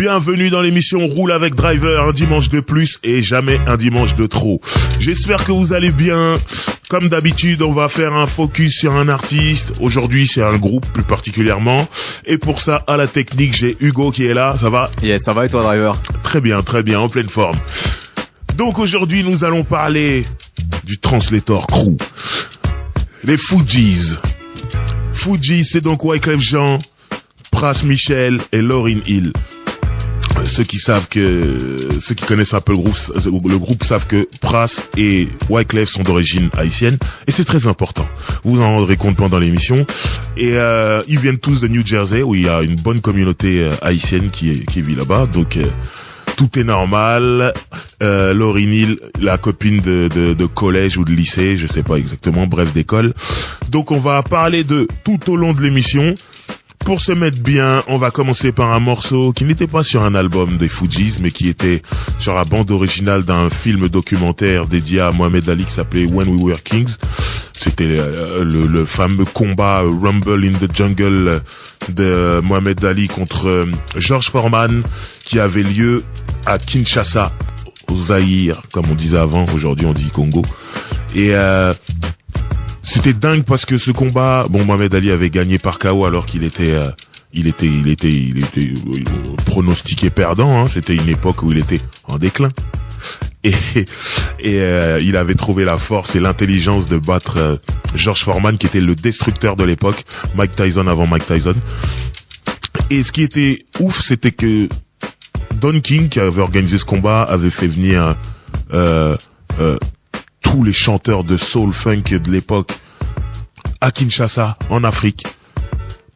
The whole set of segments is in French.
Bienvenue dans l'émission Roule avec Driver, un dimanche de plus et jamais un dimanche de trop. J'espère que vous allez bien. Comme d'habitude, on va faire un focus sur un artiste. Aujourd'hui, c'est un groupe plus particulièrement. Et pour ça, à la technique, j'ai Hugo qui est là. Ça va? Yes, ça va et toi, Driver? Très bien, en pleine forme. Donc aujourd'hui, nous allons parler du Translator Crew. Les Fugees. Fugees, c'est donc Wyclef Jean, Pras Michel et Lauryn Hill. Ceux qui connaissent un peu le groupe savent que Pras et Wyclef sont d'origine haïtienne et c'est très important. Vous en rendrez compte pendant l'émission. Et ils viennent tous de New Jersey où il y a une bonne communauté haïtienne qui vit là-bas. Donc tout est normal. Lauryn Hill, la copine de collège ou de lycée, je sais pas exactement, bref d'école. Donc on va parler de tout au long de l'émission. Pour se mettre bien, on va commencer par un morceau qui n'était pas sur un album des Fugees, mais qui était sur la bande originale d'un film documentaire dédié à Mohamed Ali qui s'appelait When We Were Kings. C'était le fameux combat Rumble in the Jungle de Mohamed Ali contre George Foreman qui avait lieu à Kinshasa, au Zaïre, comme on disait avant. Aujourd'hui, on dit Congo. Et c'était dingue parce que ce combat, Mohamed Ali avait gagné par KO alors qu'il était pronostiqué perdant, hein. C'était une époque où il était en déclin. Et il avait trouvé la force et l'intelligence de battre George Foreman qui était le destructeur de l'époque, Mike Tyson avant Mike Tyson. Et ce qui était ouf, c'était que Don King, qui avait organisé ce combat, avait fait venir tous les chanteurs de soul funk de l'époque à Kinshasa, en Afrique,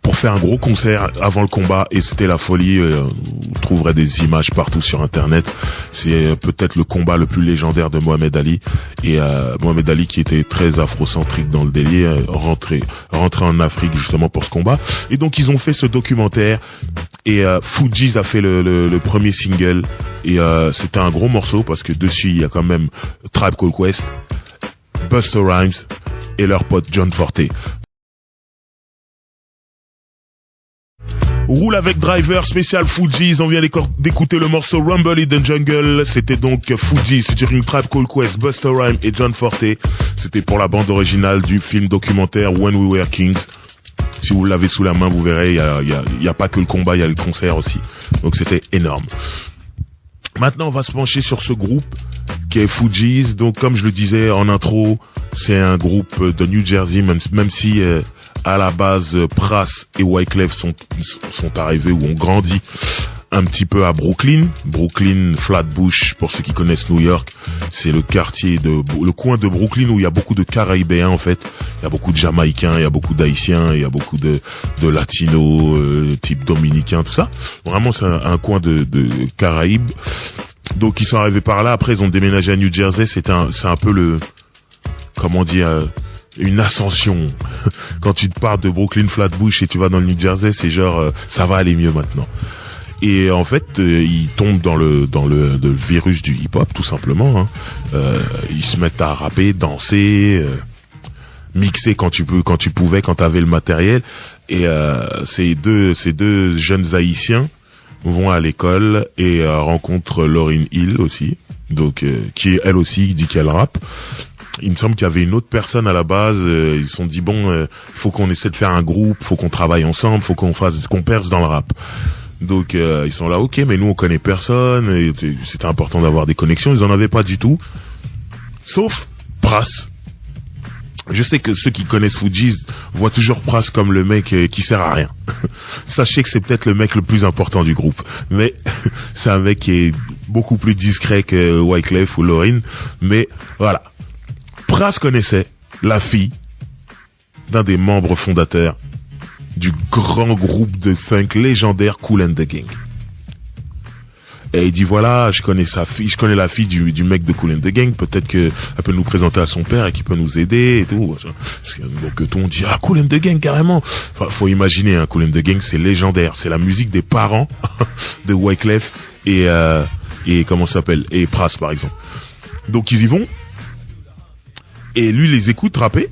pour faire un gros concert avant le combat, et c'était la folie. Vous trouverez des images partout sur internet. C'est peut-être le combat le plus légendaire de Mohamed Ali, et Mohamed Ali qui était très afrocentrique dans le délire, rentré en Afrique justement pour ce combat. Et donc ils ont fait ce documentaire, et Fugees a fait le premier single, et c'était un gros morceau parce que dessus il y a quand même Tribe Called Quest, Busta Rhymes et leur pote John Forte. Roule avec Driver, spécial Fugees. On vient d'écouter le morceau Rumble in the Jungle. C'était donc Fugees featuring Tribe Called Quest, Busta Rhymes et John Forte. C'était pour la bande originale du film documentaire When We Were Kings. Si vous l'avez sous la main, vous verrez, il y a pas que le combat, il y a le concert aussi. Donc c'était énorme. Maintenant, on va se pencher sur ce groupe qui est Fugees. Donc, comme je le disais en intro, c'est un groupe de New Jersey, même si à la base Pras et Wyclef sont arrivés ou ont grandi un petit peu à Brooklyn, Flatbush, pour ceux qui connaissent New York, c'est le coin de Brooklyn où il y a beaucoup de Caraïbéens en fait. Il y a beaucoup de Jamaïcains, il y a beaucoup d'Haïtiens, il y a beaucoup de Latinos, type dominicains, tout ça. Vraiment, c'est un coin de Caraïbes. Donc ils sont arrivés par là. Après, ils ont déménagé à New Jersey. C'est un peu une ascension. Quand tu te pars de Brooklyn, Flatbush et tu vas dans le New Jersey, c'est genre ça va aller mieux maintenant. Et en fait, ils tombent dans le virus du hip-hop, tout simplement. Hein. Ils se mettent à rapper, danser, mixer quand tu pouvais, quand t'avais le matériel. Et ces deux jeunes Haïtiens vont à l'école et rencontrent Lauryn Hill aussi, donc qui elle aussi dit qu'elle rappe. Il me semble qu'il y avait une autre personne à la base. Ils se sont dit faut qu'on essaie de faire un groupe, faut qu'on travaille ensemble, faut qu'on perce dans le rap. Donc ils sont là, ok, mais nous on connaît personne, et c'était important d'avoir des connexions. Ils en avaient pas du tout, sauf Pras. Je sais que ceux qui connaissent Fugees voient toujours Pras comme le mec qui sert à rien. Sachez que c'est peut-être le mec le plus important du groupe, mais c'est un mec qui est beaucoup plus discret que Wyclef ou Lauryn. Mais voilà, Pras connaissait la fille d'un des membres fondateurs du grand groupe de funk légendaire Kool and the Gang. Et il dit voilà, je connais la fille du mec de Kool and the Gang, peut-être que elle peut nous présenter à son père et qu'il peut nous aider et tout. Donc tout le monde dit Kool and the Gang carrément. Enfin, faut imaginer, Kool and the Gang, c'est légendaire, c'est la musique des parents de Wyclef et comment ça s'appelle, et Pras par exemple. Donc ils y vont et lui les écoute rapper.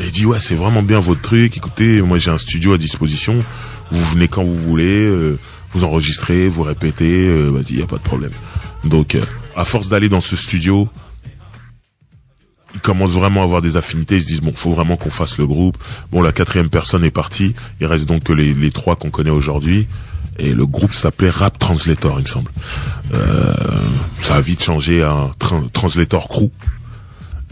Et il dit ouais, c'est vraiment bien votre truc, écoutez, moi j'ai un studio à disposition, vous venez quand vous voulez, vous enregistrez, vous répétez, vas-y, y a pas de problème. Donc, à force d'aller dans ce studio, ils commencent vraiment à avoir des affinités, ils se disent bon, faut vraiment qu'on fasse le groupe. Bon, la 4e personne est partie, il reste donc que les 3 qu'on connaît aujourd'hui. Et le groupe s'appelait Rap Translator, il me semble. Ça a vite changé à Translator Crew.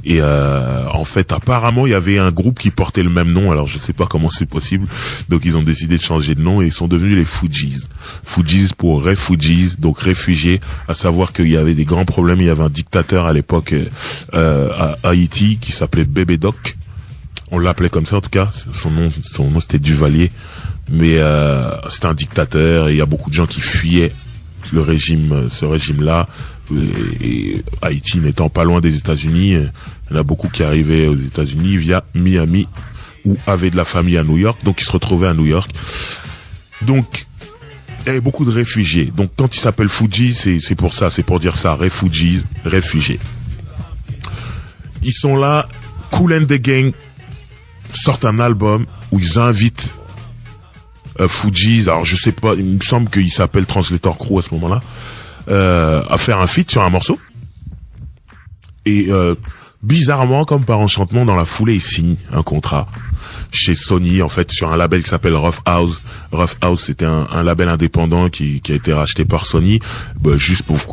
Et en fait, apparemment, il y avait un groupe qui portait le même nom. Alors, je sais pas comment c'est possible. Donc, ils ont décidé de changer de nom et ils sont devenus les Fugees. Fugees pour Refugees, donc réfugiés. À savoir qu'il y avait des grands problèmes. Il y avait un dictateur à l'époque à Haïti qui s'appelait Bébé Doc. On l'appelait comme ça, en tout cas. Son nom c'était Duvalier. Mais c'était un dictateur et il y a beaucoup de gens qui fuyaient ce régime-là. Et Haïti n'étant pas loin des États-Unis, il y en a beaucoup qui arrivaient aux États-Unis via Miami ou avaient de la famille à New York, donc ils se retrouvaient à New York. Donc il y avait beaucoup de réfugiés. Donc quand ils s'appellent Fugees, c'est pour ça, c'est pour dire ça, Refugees, réfugiés. Ils sont là, Kool and the Gang sortent un album où ils invitent Fugees, alors je sais pas, il me semble qu'il s'appelle Translator Crew à ce moment-là, à faire un feat sur un morceau. Et bizarrement, comme par enchantement, dans la foulée, ils signent un contrat chez Sony, en fait, sur un label qui s'appelle Rough House. Rough House, c'était un label indépendant qui a été racheté par Sony. Juste pour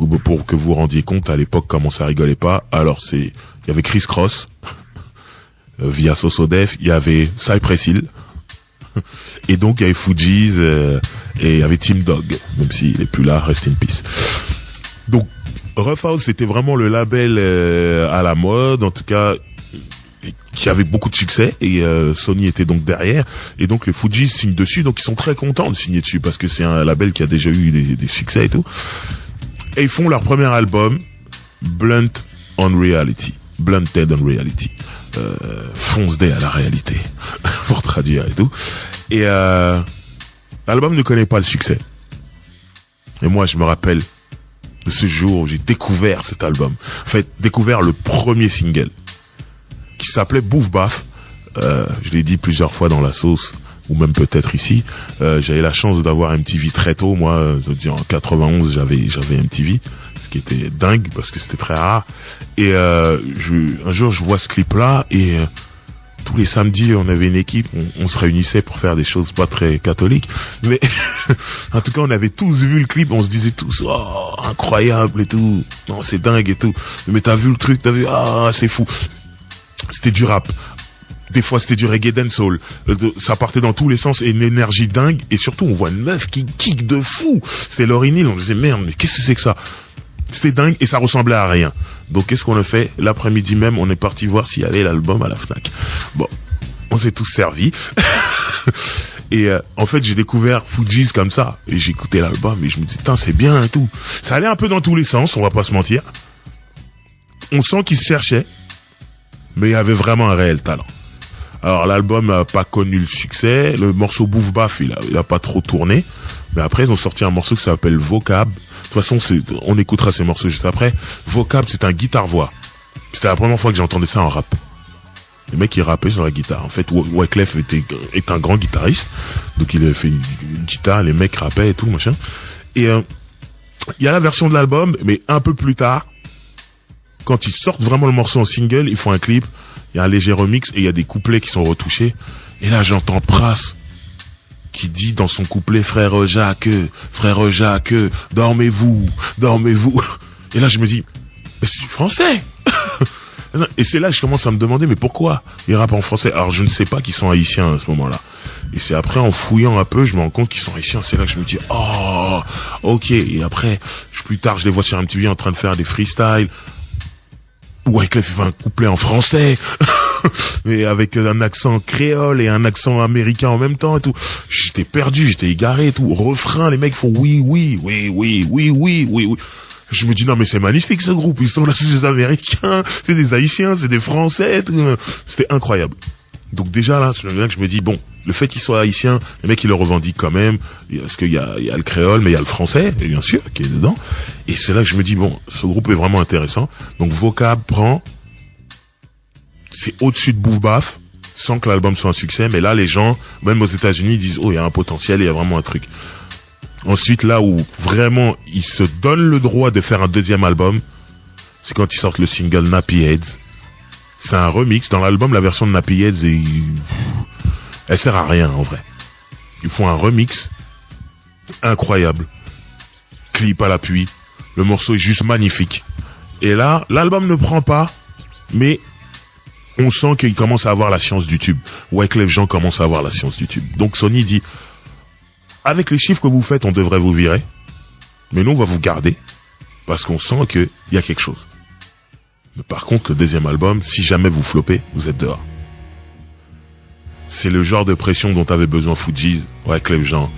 que vous vous rendiez compte, à l'époque, comment ça rigolait pas. Alors il y avait Chris Cross, via Sosodef, il y avait Cypress Hill, et donc il y avait Fugees, et il y avait Team Dog, même s'il est plus là, rest in peace. Donc Rough House, c'était vraiment le label à la mode, en tout cas qui avait beaucoup de succès, et Sony était donc derrière, et donc les Fugees signent dessus, donc ils sont très contents de signer dessus parce que c'est un label qui a déjà eu des succès et tout. Et ils font leur premier album, Blunted on Reality. Fonce-dé à la réalité, pour traduire et tout. Et l'album ne connaît pas le succès. Et moi, je me rappelle de ce jour où j'ai découvert cet album. En fait, découvert le premier single, qui s'appelait Bouf Baf. Je l'ai dit plusieurs fois dans la sauce, ou même peut-être ici. J'avais la chance d'avoir MTV très tôt. Moi, en 91, j'avais MTV, ce qui était dingue parce que c'était très rare. Et un jour, je vois ce clip-là et tous les samedis, on avait une équipe, on se réunissait pour faire des choses pas très catholiques, mais en tout cas, on avait tous vu le clip, on se disait tous, oh, incroyable et tout, non, c'est dingue et tout. Mais t'as vu le truc, t'as vu, ah, c'est fou. C'était du rap. Des fois, c'était du reggae dancehall. Ça partait dans tous les sens et une énergie dingue. Et surtout, on voit une meuf qui kick de fou. C'était Lauryn Hill. On disait, merde, mais qu'est-ce que c'est que ça? C'était dingue et ça ressemblait à rien. Donc, qu'est-ce qu'on a fait? L'après-midi même, on est parti voir s'il y avait l'album à la Fnac. Bon, on s'est tous servis. Et en fait, j'ai découvert Fugees comme ça. Et j'ai écouté l'album et je me dis, putain, c'est bien et tout. Ça allait un peu dans tous les sens, on va pas se mentir. On sent qu'ils se cherchaient, mais il y avait vraiment un réel talent. Alors l'album n'a pas connu le succès, le morceau Bouf Baf il a pas trop tourné, mais après ils ont sorti un morceau qui s'appelle Vocab. De toute façon on écoutera ces morceaux juste après. Vocab, c'est un guitare-voix. C'était la première fois que j'entendais ça en rap. Les mecs ils rappaient sur la guitare. En fait Wyclef est un grand guitariste, donc il avait fait une guitare, les mecs rappaient et tout machin. Et il y a la version de l'album, mais un peu plus tard, quand ils sortent vraiment le morceau en single, ils font un clip. Il y a un léger remix et il y a des couplets qui sont retouchés. Et là, j'entends Pras qui dit dans son couplet, frère Jacques, dormez-vous. Et là, je me dis, mais c'est français. Et c'est là que je commence à me demander, mais pourquoi ils rappent en français? Alors, je ne sais pas qu'ils sont haïtiens à ce moment-là. Et c'est après, en fouillant un peu, je me rends compte qu'ils sont haïtiens. C'est là que je me dis, oh, ok. Et après, plus tard, je les vois sur MTV en train de faire des freestyles. Wyclef fait un couplet en français et avec un accent créole et un accent américain en même temps et tout. J'étais perdu, j'étais égaré et tout. Refrain, les mecs font oui. Je me dis non mais c'est magnifique ce groupe, ils sont là, c'est des Américains, c'est des Haïtiens, c'est des Français, tout. C'était incroyable. Donc déjà là, c'est là que je me dis bon, le fait qu'ils soient haïtiens, les mecs ils le revendiquent quand même, parce qu'il y a le créole, mais il y a le français, bien sûr, qui est dedans. Et c'est là que je me dis bon, ce groupe est vraiment intéressant. Donc Vocab prend, c'est au-dessus de Bouf Baf, sans que l'album soit un succès, mais là les gens, même aux États-Unis, disent oh il y a un potentiel, il y a vraiment un truc. Ensuite là où vraiment ils se donnent le droit de faire un deuxième album, c'est quand ils sortent le single Nappy Heads. C'est un remix. Dans l'album, la version de Nappy Heads, elle sert à rien en vrai. Ils font un remix incroyable, clip à l'appui, le morceau est juste magnifique. Et là, l'album ne prend pas, mais on sent qu'il commence à avoir la science du tube. Wyclef Jean commence à avoir la science du tube. Donc Sony dit, avec les chiffres que vous faites, on devrait vous virer, mais nous on va vous garder, parce qu'on sent qu'il y a quelque chose. Mais par contre, le deuxième album, si jamais vous flopez, vous êtes dehors. C'est le genre de pression dont avait besoin Fugees. Wyclef Jean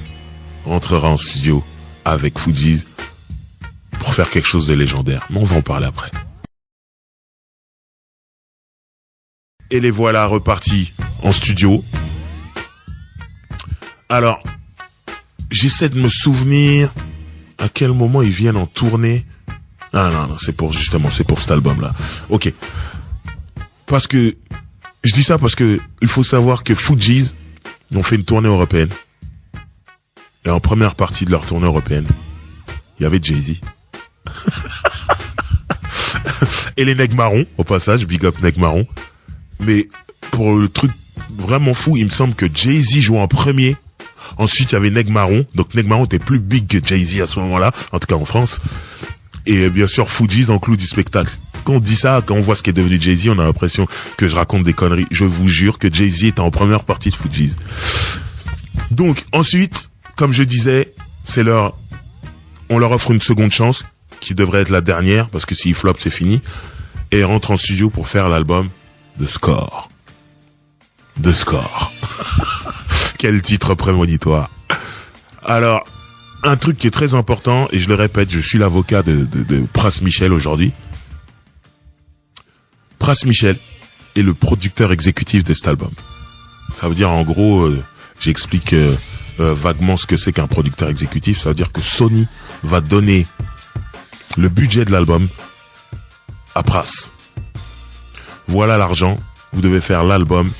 rentrera en studio avec Fugees pour faire quelque chose de légendaire. Mais on va en parler après. Et les voilà repartis en studio. Alors, j'essaie de me souvenir à quel moment ils viennent en tournée. Ah non, c'est pour cet album-là. Ok. Parce que, je dis ça parce que il faut savoir que Fugees ont fait une tournée européenne. Et en première partie de leur tournée européenne, il y avait Jay-Z. Et les Nègres Marrons, au passage, big up Nègres Marrons. Mais pour le truc vraiment fou, il me semble que Jay-Z jouait en premier. Ensuite, il y avait Nègres Marrons. Donc Nègres Marrons était plus big que Jay-Z à ce moment-là, en tout cas en France. Et bien sûr, Fugees en clou du spectacle. Quand on dit ça, quand on voit ce qui est devenu Jay-Z, on a l'impression que je raconte des conneries. Je vous jure que Jay-Z était en première partie de Fugees. Donc ensuite, comme je disais, on leur offre une seconde chance, qui devrait être la dernière, parce que s'ils flopent, c'est fini. Et ils rentrent en studio pour faire l'album The Score. The Score. Quel titre prémonitoire. Alors, un truc qui est très important, et je le répète, je suis l'avocat de Pras Michel aujourd'hui. Pras Michel est le producteur exécutif de cet album. Ça veut dire en gros, j'explique vaguement ce que c'est qu'un producteur exécutif. Ça veut dire que Sony va donner le budget de l'album à Pras. Voilà l'argent, vous devez faire l'album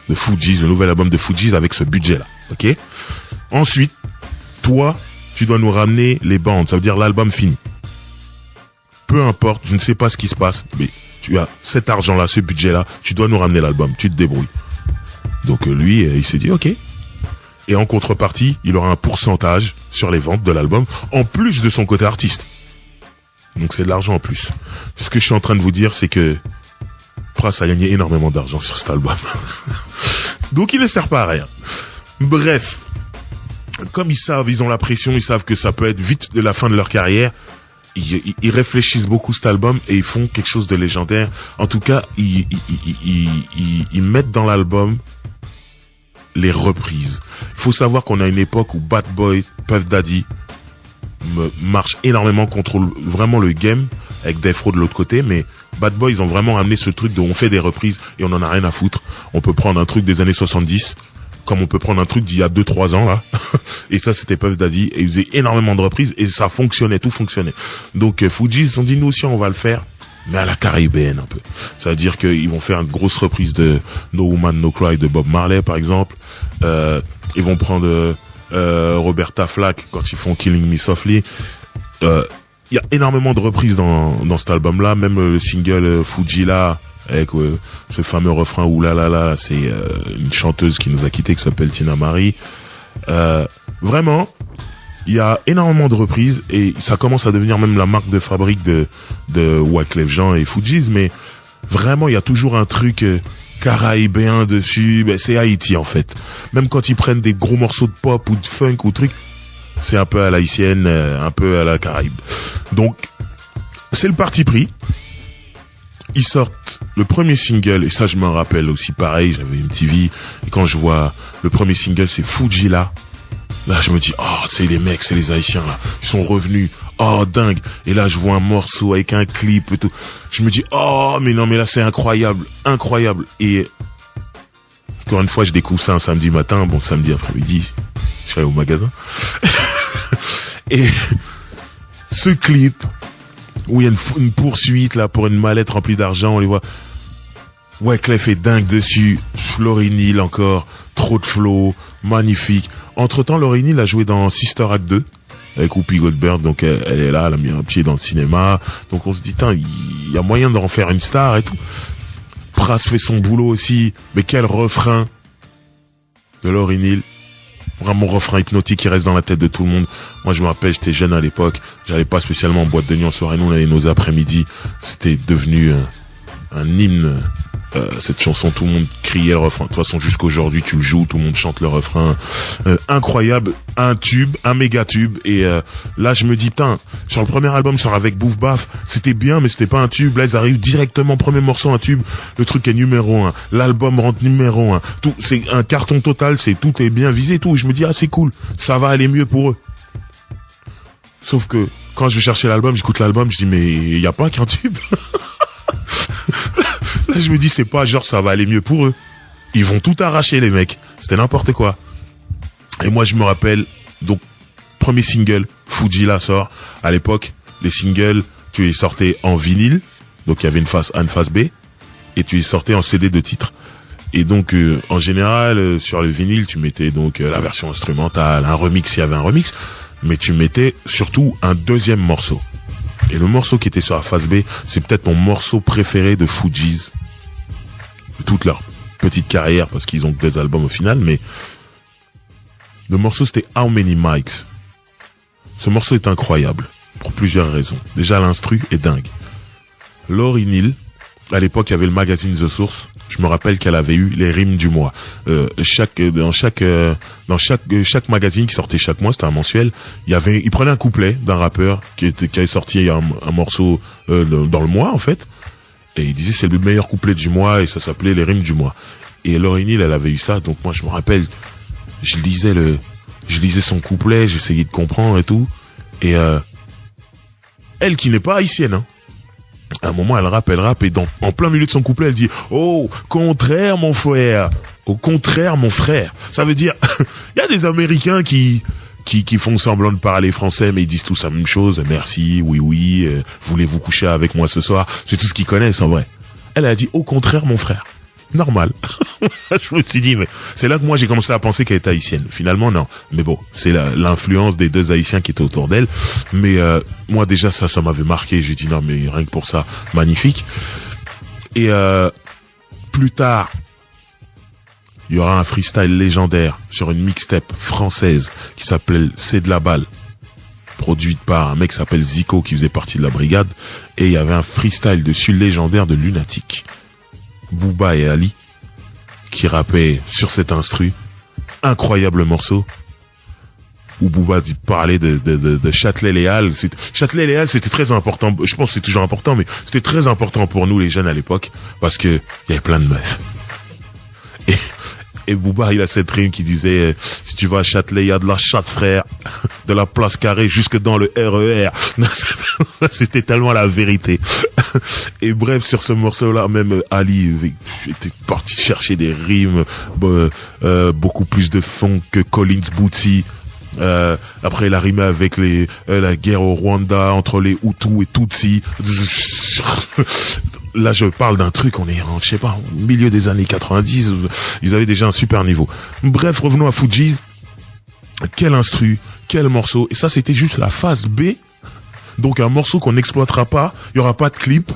de Fugees, le nouvel album de Fugees avec ce budget-là, ok? Ensuite, toi, tu dois nous ramener les bandes, ça veut dire l'album fini. Peu importe, je ne sais pas ce qui se passe, mais tu as cet argent-là, ce budget-là, tu dois nous ramener l'album, tu te débrouilles. Donc lui, il s'est dit ok. Et en contrepartie, il aura un pourcentage sur les ventes de l'album, en plus de son côté artiste. Donc c'est de l'argent en plus. Ce que je suis en train de vous dire, c'est que Pras a gagné énormément d'argent sur cet album. Donc il ne sert pas à rien. Bref, comme ils ont la pression, ils savent que ça peut être vite de la fin de leur carrière, ils réfléchissent beaucoup cet album et ils font quelque chose de légendaire. En tout cas, ils mettent dans l'album les reprises. Il faut savoir qu'on a une époque où Bad Boy, Puff Daddy marche énormément, contrôle vraiment le game, avec Death Row de l'autre côté, mais Bad Boy, ils ont vraiment amené ce truc de on fait des reprises et on en a rien à foutre. On peut prendre un truc des années 70, comme on peut prendre un truc d'il y a 2-3 ans, là. Et ça, c'était Puff Daddy, et ils faisaient énormément de reprises, et ça fonctionnait, tout fonctionnait. Donc, Fugees, ils ont dit, nous aussi, on va le faire, mais à la caribéenne, un peu. Ça veut dire qu'ils vont faire une grosse reprise de No Woman, No Cry de Bob Marley, par exemple. Ils vont prendre, Roberta Flack, quand ils font Killing Me Softly. Il y a énormément de reprises dans cet album-là, même le single Fujila, avec ce fameux refrain oulala, c'est une chanteuse qui nous a quittés qui s'appelle Tina Marie. Vraiment, il y a énormément de reprises et ça commence à devenir même la marque de fabrique de Wyclef Jean et Fugees, mais vraiment il y a toujours un truc caraïbéen dessus. Ben, c'est Haïti en fait. Même quand ils prennent des gros morceaux de pop ou de funk ou truc, c'est un peu à l'haïtienne, un peu à la Caraïbe. Donc c'est le parti pris. Ils sortent le premier single, et ça je m'en rappelle aussi, pareil, j'avais MTV, et quand je vois le premier single, c'est Fujila, là je me dis, oh, c'est les mecs, c'est les Haïtiens, là, ils sont revenus, oh, dingue, et là je vois un morceau avec un clip et tout, je me dis, oh, mais non, mais là c'est incroyable, incroyable, et encore une fois, je découvre ça un samedi matin, bon, samedi après-midi, je suis allé au magasin, et ce clip, où il y a une poursuite là pour une mallette remplie d'argent, on les voit. Wyclef est dingue dessus. Lauryn Hill encore. Trop de flow. Magnifique. Entre-temps, Lauryn Hill a joué dans Sister Act 2. Avec Whoopi Goldberg, donc elle est là, elle a mis un pied dans le cinéma. Donc on se dit, il y a moyen d'en faire une star et tout. Pras fait son boulot aussi. Mais quel refrain de Lauryn Hill. Vraiment refrain hypnotique qui reste dans la tête de tout le monde. Moi je me rappelle, j'étais jeune à l'époque. J'allais pas spécialement en boîte de nuit en soirée. Nous on avait nos après-midi. C'était devenu un hymne. Cette chanson, tout le monde criait le refrain. De toute façon, jusqu'aujourd'hui, tu le joues, tout le monde chante le refrain. Incroyable, un tube, un méga tube. Et là, je me dis, putain, sur le premier album, sur Avec Bouffe Baf, c'était bien, mais c'était pas un tube. Là, ils arrivent directement, premier morceau, un tube. Le truc est numéro 1. L'album rentre numéro 1. Tout, c'est un carton total, tout est bien visé, tout. Et je me dis, ah, c'est cool, ça va aller mieux pour eux. Sauf que, quand je vais chercher l'album, j'écoute l'album, je dis, mais il y a pas qu'un tube. Là, je me dis, c'est pas genre ça va aller mieux pour eux. Ils vont tout arracher, les mecs. C'était n'importe quoi. Et moi, je me rappelle, donc, premier single, Fujila sort. À l'époque, les singles, tu les sortais en vinyle. Donc, il y avait une face A, une face B. Et tu les sortais en CD de titre. Et donc, en général, sur le vinyle, tu mettais donc la version instrumentale, un remix, s'il y avait un remix. Mais tu mettais surtout un deuxième morceau. Et le morceau qui était sur la face B, c'est peut-être mon morceau préféré de Fugees. De toute leur petite carrière, parce qu'ils ont que des albums au final, mais le morceau c'était How Many Mics. Ce morceau est incroyable, pour plusieurs raisons. Déjà, l'instru est dingue. Lauryn Hill, à l'époque, il y avait le magazine The Source. Je me rappelle qu'elle avait eu les rimes du mois. Dans chaque magazine qui sortait chaque mois, c'était un mensuel. Il prenait un couplet d'un rappeur qui avait sorti un morceau dans le mois en fait, et il disait c'est le meilleur couplet du mois et ça s'appelait les rimes du mois. Et Lauryn Hill, elle avait eu ça, donc moi je me rappelle, je lisais son couplet, j'essayais de comprendre et tout. Et elle qui n'est pas haïtienne, hein. À un moment, elle rappe, et en plein milieu de son couplet, elle dit « Oh, contraire, mon frère !» Au contraire, mon frère. Ça veut dire, il y a des Américains qui font semblant de parler français, mais ils disent tous la même chose. Merci, oui, voulez-vous coucher avec moi ce soir? C'est tout ce qu'ils connaissent, en vrai. Elle a dit « Au contraire, mon frère !» Normal. Je me suis dit, mais c'est là que moi j'ai commencé à penser qu'elle était haïtienne. Finalement, non. Mais bon, c'est l'influence des deux Haïtiens qui étaient autour d'elle. Mais moi déjà, ça m'avait marqué. J'ai dit, non, mais rien que pour ça, magnifique. Et plus tard, il y aura un freestyle légendaire sur une mixtape française qui s'appelle C'est de la balle, produite par un mec qui s'appelle Zico, qui faisait partie de la brigade. Et il y avait un freestyle dessus légendaire de Lunatic. Booba et Ali qui rappaient sur cet instru, incroyable morceau où Booba parlait de Châtelet-Léal. Châtelet-Léal, c'était très important, je pense que c'est toujours important, mais c'était très important pour nous les jeunes à l'époque parce que il y avait plein de meufs. Et Booba, il a cette rime qui disait si tu vas à Châtelet, il y a de la chatte, frère, de la place Carrée jusque dans le RER. Ça, c'était tellement la vérité. Et bref, sur ce morceau-là, même Ali était parti chercher des rimes beaucoup plus de fond que Collins Bootsy. Après, il a rimé avec la guerre au Rwanda entre les Hutus et Tutsis. Là, je parle d'un truc, on est, je sais pas, au milieu des années 90, ils avaient déjà un super niveau. Bref, revenons à Fugees. Quel instru, quel morceau. Et ça, c'était juste la phase B. Donc, un morceau qu'on n'exploitera pas, il y aura pas de clip.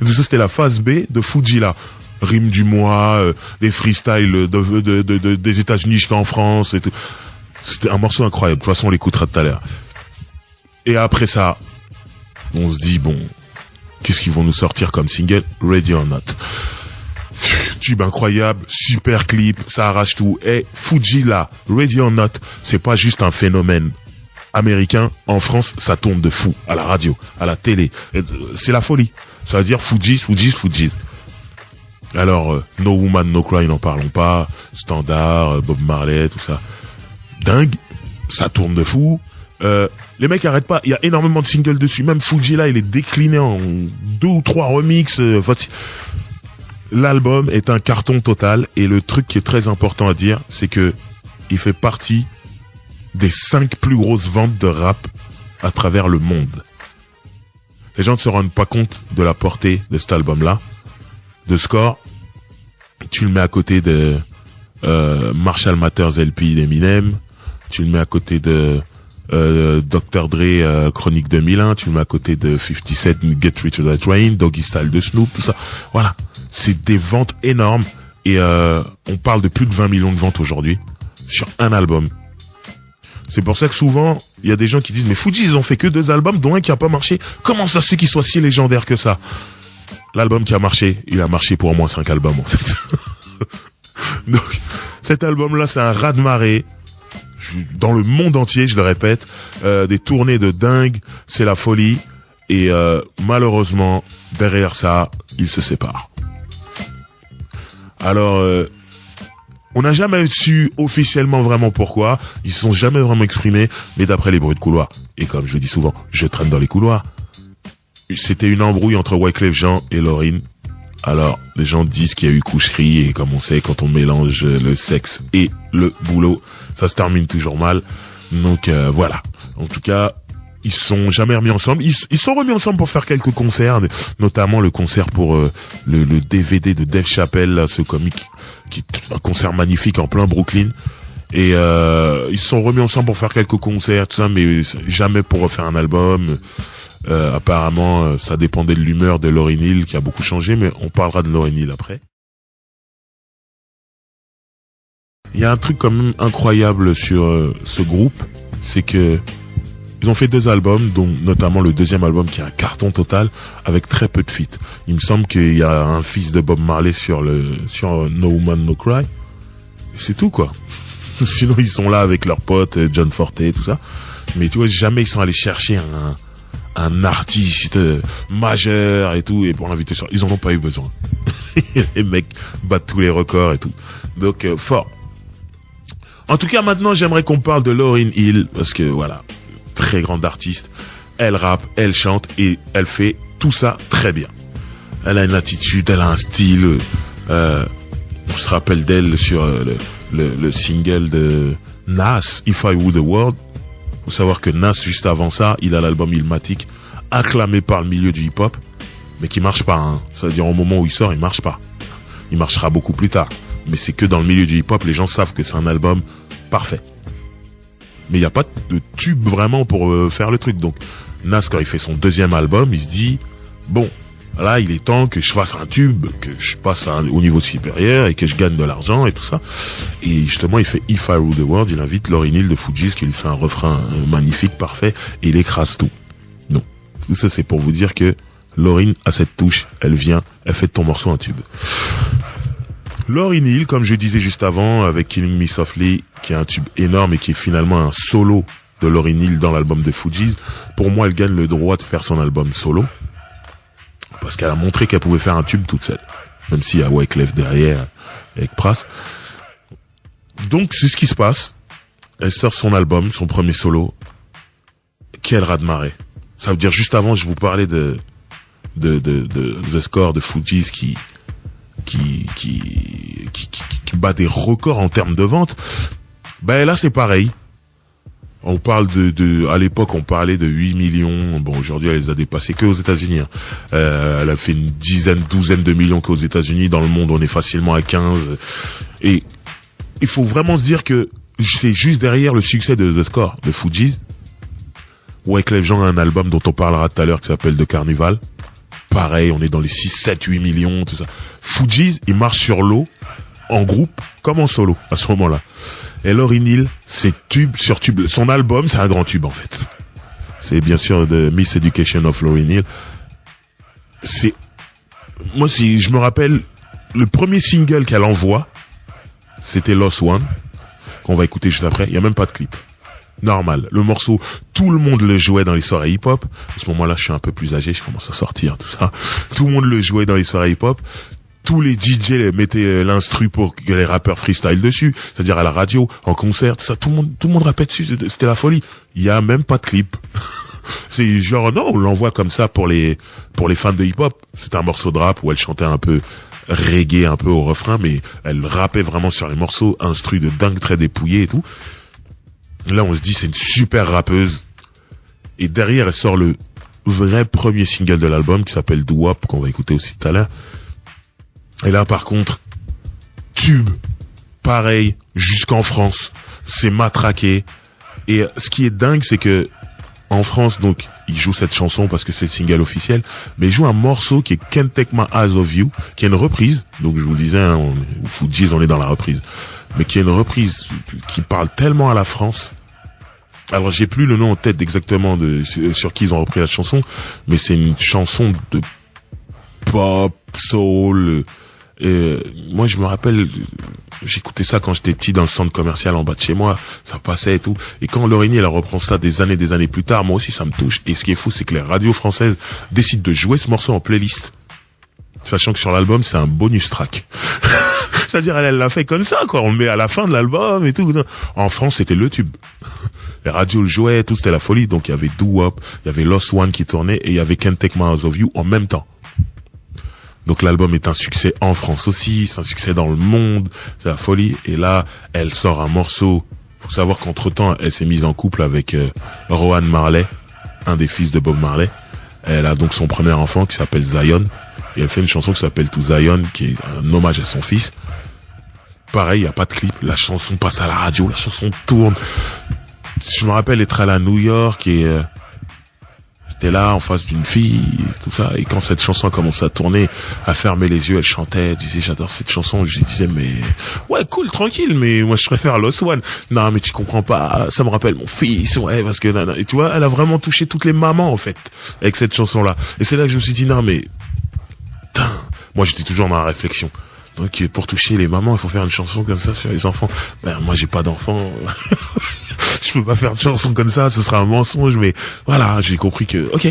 Ça, c'était la phase B de Fujila. Rime du mois, des freestyles des États-Unis jusqu'en France et tout. C'était un morceau incroyable. De toute façon, on l'écoutera tout à l'heure. Et après ça, on se dit, bon, qu'est-ce qu'ils vont nous sortir comme single? Ready or Not. Tube incroyable, super clip, ça arrache tout. Et Fujila, Ready or Not, c'est pas juste un phénomène américain. En France, ça tourne de fou. À la radio, à la télé. C'est la folie. Ça veut dire Fugees. Alors, No Woman, No Cry, n'en parlons pas. Standard, Bob Marley, tout ça. Dingue. Ça tourne de fou. Les mecs arrêtent pas, il y a énormément de singles dessus, même Fujila il est décliné en 2 ou 3 remixes, l'album est un carton total, et le truc qui est très important à dire, c'est que il fait partie des 5 plus grosses ventes de rap à travers le monde. Les gens ne se rendent pas compte de la portée de cet album-là, de score, Tu le mets à côté de Marshall Mathers LP d'Eminem. Tu le mets à côté de Dr. Dre Chronique 2001. Tu le mets à côté de 50 Cent Get Rich or Die Trying, Doggy Style de Snoop, tout ça. Voilà, c'est des ventes énormes et on parle de plus de 20 millions de ventes aujourd'hui sur un album. C'est pour ça que souvent, il y a des gens qui disent mais Fugees, ils ont fait que 2 albums, dont un qui a pas marché. Comment ça se fait qu'il soit si légendaire que ça? L'album qui a marché, il a marché pour au moins 5 albums en fait. Donc, cet album-là, c'est un raz-de-marée. Dans le monde entier, je le répète, des tournées de dingue, c'est la folie. Et malheureusement, derrière ça, ils se séparent. Alors, on n'a jamais su officiellement vraiment pourquoi. Ils se sont jamais vraiment exprimés, mais d'après les bruits de couloir, et comme je le dis souvent, je traîne dans les couloirs, c'était une embrouille entre Wyclef Jean et Lauryn. Alors, les gens disent qu'il y a eu coucherie, et comme on sait, quand on mélange le sexe et le boulot, ça se termine toujours mal. Donc voilà. En tout cas, ils se sont jamais remis ensemble. Ils sont remis ensemble pour faire quelques concerts, notamment le concert pour le DVD de Dave Chappelle, là, ce comique, qui est un concert magnifique en plein Brooklyn. Et ils se sont remis ensemble pour faire quelques concerts, tout ça, mais jamais pour refaire un album. Apparemment, ça dépendait de l'humeur de Lauryn Hill, qui a beaucoup changé, mais on parlera de Lauryn Hill après. Il y a un truc quand même incroyable sur ce groupe, c'est que ils ont fait 2 albums, dont notamment le deuxième album qui est un carton total, avec très peu de feats. Il me semble qu'il y a un fils de Bob Marley sur No Woman No Cry. C'est tout, quoi. Sinon, ils sont là avec leurs potes, John Forte et tout ça. Mais tu vois, jamais ils sont allés chercher un artiste majeur et tout, et pour l'inviter sur... Ils en ont pas eu besoin. Les mecs battent tous les records et tout. Donc, fort. En tout cas, maintenant, j'aimerais qu'on parle de Lauryn Hill, parce que, voilà, très grande artiste. Elle rappe, elle chante, et elle fait tout ça très bien. Elle a une attitude, elle a un style. On se rappelle d'elle sur le single de Nas, If I Rule the World. Faut savoir que Nas, juste avant ça, il a l'album Illmatic, acclamé par le milieu du hip-hop, mais qui marche pas, hein. C'est-à-dire au moment où il sort, il marche pas. Il marchera beaucoup plus tard. Mais c'est que dans le milieu du hip-hop, les gens savent que c'est un album parfait. Mais il n'y a pas de tube vraiment pour faire le truc. Donc, Nas, quand il fait son deuxième album, il se dit, bon, là, il est temps que je fasse un tube, que je passe au niveau supérieur et que je gagne de l'argent et tout ça. Et justement, il fait If I Rule the World, il invite Lauryn Hill de Fugees qui lui fait un refrain magnifique, parfait, et il écrase tout. Non. Tout ça, c'est pour vous dire que Lauryn a cette touche, elle vient, elle fait de ton morceau un tube. Lauryn Hill, comme je disais juste avant, avec Killing Me Softly, qui est un tube énorme et qui est finalement un solo de Lauryn Hill dans l'album de Fugees, pour moi, elle gagne le droit de faire son album solo. Parce qu'elle a montré qu'elle pouvait faire un tube toute seule. Même s'il y a Wyclef derrière, avec Pras. Donc, c'est ce qui se passe. Elle sort son album, son premier solo. Quel raz-de-marée. Ça veut dire, juste avant, je vous parlais de The Score, de Fugees qui bat des records en termes de vente. Ben, là, c'est pareil. On parle à l'époque, on parlait de 8 millions. Bon, aujourd'hui, elle les a dépassés que aux États-Unis. Hein. Elle a fait une douzaine de millions qu'aux États-Unis. Dans le monde, on est facilement à 15. Et il faut vraiment se dire que c'est juste derrière le succès de The Score, de Fugees. Wyclef Jean a un album dont on parlera tout à l'heure qui s'appelle The Carnival. Pareil, on est dans les 6, 7, 8 millions, tout ça. Fugees, il marche sur l'eau, en groupe, comme en solo, à ce moment-là. Et Lauryn Hill, c'est tube sur tube. Son album, c'est un grand tube, en fait. C'est bien sûr The Miss Education of Lauryn Hill. Moi, si je me rappelle, le premier single qu'elle envoie, c'était Lost One, qu'on va écouter juste après. Il y a même pas de clip. Normal. Le morceau, tout le monde le jouait dans les soirées hip-hop. À ce moment-là, je suis un peu plus âgé, je commence à sortir, tout ça. Tout le monde le jouait dans les soirées hip-hop. Tous les DJ mettaient l'instru pour que les rappeurs freestyle dessus. C'est-à-dire à la radio, en concert, tout ça. Tout le monde rappait dessus. C'était la folie. Il y a même pas de clip. C'est genre, non, on l'envoie comme ça pour les fans de hip-hop. C'était un morceau de rap où elle chantait un peu reggae, un peu au refrain, mais elle rappait vraiment sur les morceaux, instru de dingue, très dépouillé et tout. Là, on se dit, c'est une super rappeuse. Et derrière, elle sort le vrai premier single de l'album qui s'appelle Do Wop, qu'on va écouter aussi tout à l'heure. Et là, par contre, tube. Pareil, jusqu'en France. C'est matraqué. Et ce qui est dingue, c'est que en France, donc, il joue cette chanson parce que c'est le single officiel, mais il joue un morceau qui est Can't Take My Eyes Off You, qui est une reprise. Donc, je vous le disais, hein, Fugees, on est dans la reprise. Mais qui est une reprise qui parle tellement à la France. Alors, j'ai plus le nom en tête exactement sur qui ils ont repris la chanson, mais c'est une chanson de pop, soul. Moi, je me rappelle, j'écoutais ça quand j'étais petit dans le centre commercial en bas de chez moi, ça passait et tout. Et quand Lauryn Hill reprend ça des années plus tard, moi aussi ça me touche. Et ce qui est fou, c'est que les radios françaises décident de jouer ce morceau en playlist, sachant que sur l'album c'est un bonus track. C'est-à-dire elle l'a fait comme ça, quoi. On le met à la fin de l'album et tout. En France, c'était le tube. Les radios le jouaient, tout, c'était la folie. Donc il y avait Do Wop, il y avait Lost One qui tournait et il y avait Can't Take My Eyes Off You en même temps. Donc l'album est un succès en France aussi, c'est un succès dans le monde, c'est la folie. Et là, elle sort un morceau. Faut savoir qu'entre-temps, elle s'est mise en couple avec Rowan Marley, un des fils de Bob Marley. Elle a donc son premier enfant qui s'appelle Zion. Et elle fait une chanson qui s'appelle To Zion, qui est un hommage à son fils. Pareil, il n'y a pas de clip. La chanson passe à la radio, la chanson tourne. Je me rappelle être allé à New York et j'étais là en face d'une fille, tout ça. Et quand cette chanson a commencé à tourner, à fermer les yeux, elle chantait, elle disait j'adore cette chanson. Je lui disais mais ouais cool, tranquille, mais moi je préfère Lost One. Non mais tu comprends pas, ça me rappelle mon fils, ouais parce que et tu vois, elle a vraiment touché toutes les mamans en fait avec cette chanson là. Et c'est là que je me suis dit non mais putain, moi j'étais toujours dans la réflexion. Donc pour toucher les mamans, il faut faire une chanson comme ça sur les enfants. Ben moi j'ai pas d'enfants. Je peux pas faire de chanson comme ça, ce sera un mensonge, mais voilà, j'ai compris que OK.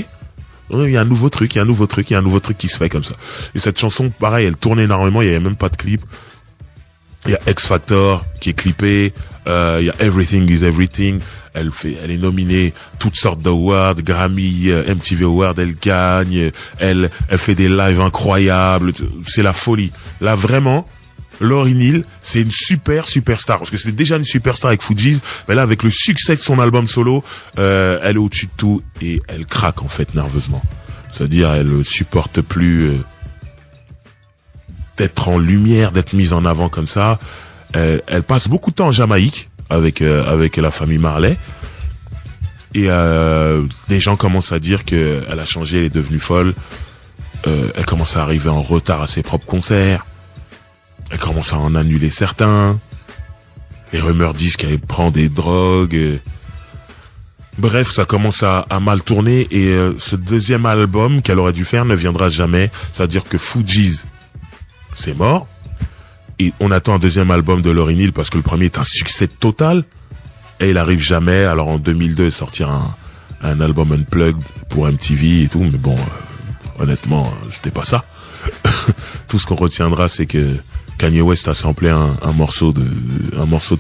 Il y a un nouveau truc qui se fait comme ça. Et cette chanson, pareil, elle tourne énormément, il y avait même pas de clip. Il y a X Factor qui est clippé, il y a Everything is Everything. Elle est nominée toutes sortes d'awards, Grammy, MTV Awards, elle gagne, elle fait des lives incroyables, c'est la folie. Là vraiment, Lauryn Hill, c'est une superstar, parce que c'était déjà une superstar avec Fugees, mais là avec le succès de son album solo, elle est au-dessus de tout et elle craque en fait nerveusement. C'est-à-dire elle supporte plus d'être en lumière, d'être mise en avant comme ça. Elle passe beaucoup de temps en Jamaïque avec la famille Marley. Et les gens commencent à dire que elle a changé, elle est devenue folle. Elle commence à arriver en retard à ses propres concerts. Elle commence à en annuler certains. Les rumeurs disent qu'elle prend des drogues. Bref, ça commence à mal tourner. Et ce deuxième album qu'elle aurait dû faire ne viendra jamais. C'est-à-dire que Fugees, c'est mort. Et on attend un deuxième album de Lauryn Hill parce que le premier est un succès total. Et il arrive jamais. Alors en 2002, sortir un album unplugged pour MTV et tout. Mais bon, honnêtement, c'était pas ça. Tout ce qu'on retiendra, c'est que Kanye West a samplé un morceau de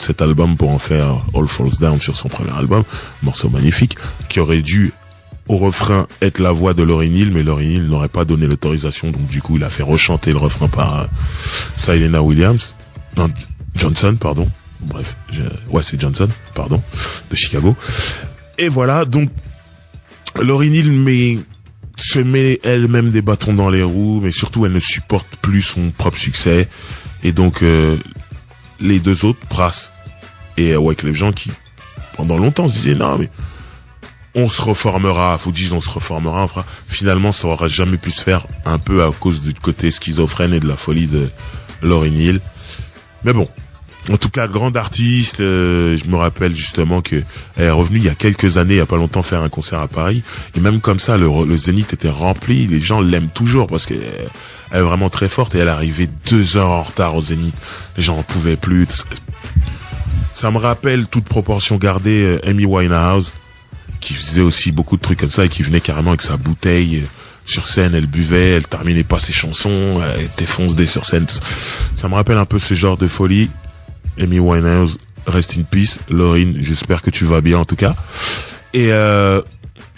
cet album pour en faire All Falls Down sur son premier album. Un morceau magnifique qui aurait dû au refrain être la voix de Lauryn Hill, mais Lauryn Hill n'aurait pas donné l'autorisation, donc du coup il a fait rechanter le refrain par Syleena Williams, non, Johnson, pardon. Bref, c'est Johnson, pardon, de Chicago. Et voilà, donc Lauryn Hill se met elle-même des bâtons dans les roues, mais surtout elle ne supporte plus son propre succès. Et donc les deux autres, Pras et Wyclef Jean, qui pendant longtemps se disaient non mais on se reformera, Fugees on se reformera, enfin, finalement ça aura jamais pu se faire, un peu à cause du côté schizophrène et de la folie de Lauryn Hill. Mais bon, en tout cas, grande artiste, je me rappelle justement que elle est revenue il y a quelques années, il y a pas longtemps, faire un concert à Paris. Et même comme ça, le Zénith était rempli, les gens l'aiment toujours parce qu'elle est vraiment très forte et elle est arrivée 2 heures en retard au Zénith. Les gens en pouvaient plus. Ça me rappelle, toute proportion gardée, Amy Winehouse, qui faisait aussi beaucoup de trucs comme ça et qui venait carrément avec sa bouteille sur scène, elle buvait, elle terminait pas ses chansons, elle était foncée sur scène. Ça me rappelle un peu ce genre de folie. Amy Winehouse, rest in peace. Lauryn, j'espère que tu vas bien en tout cas. Et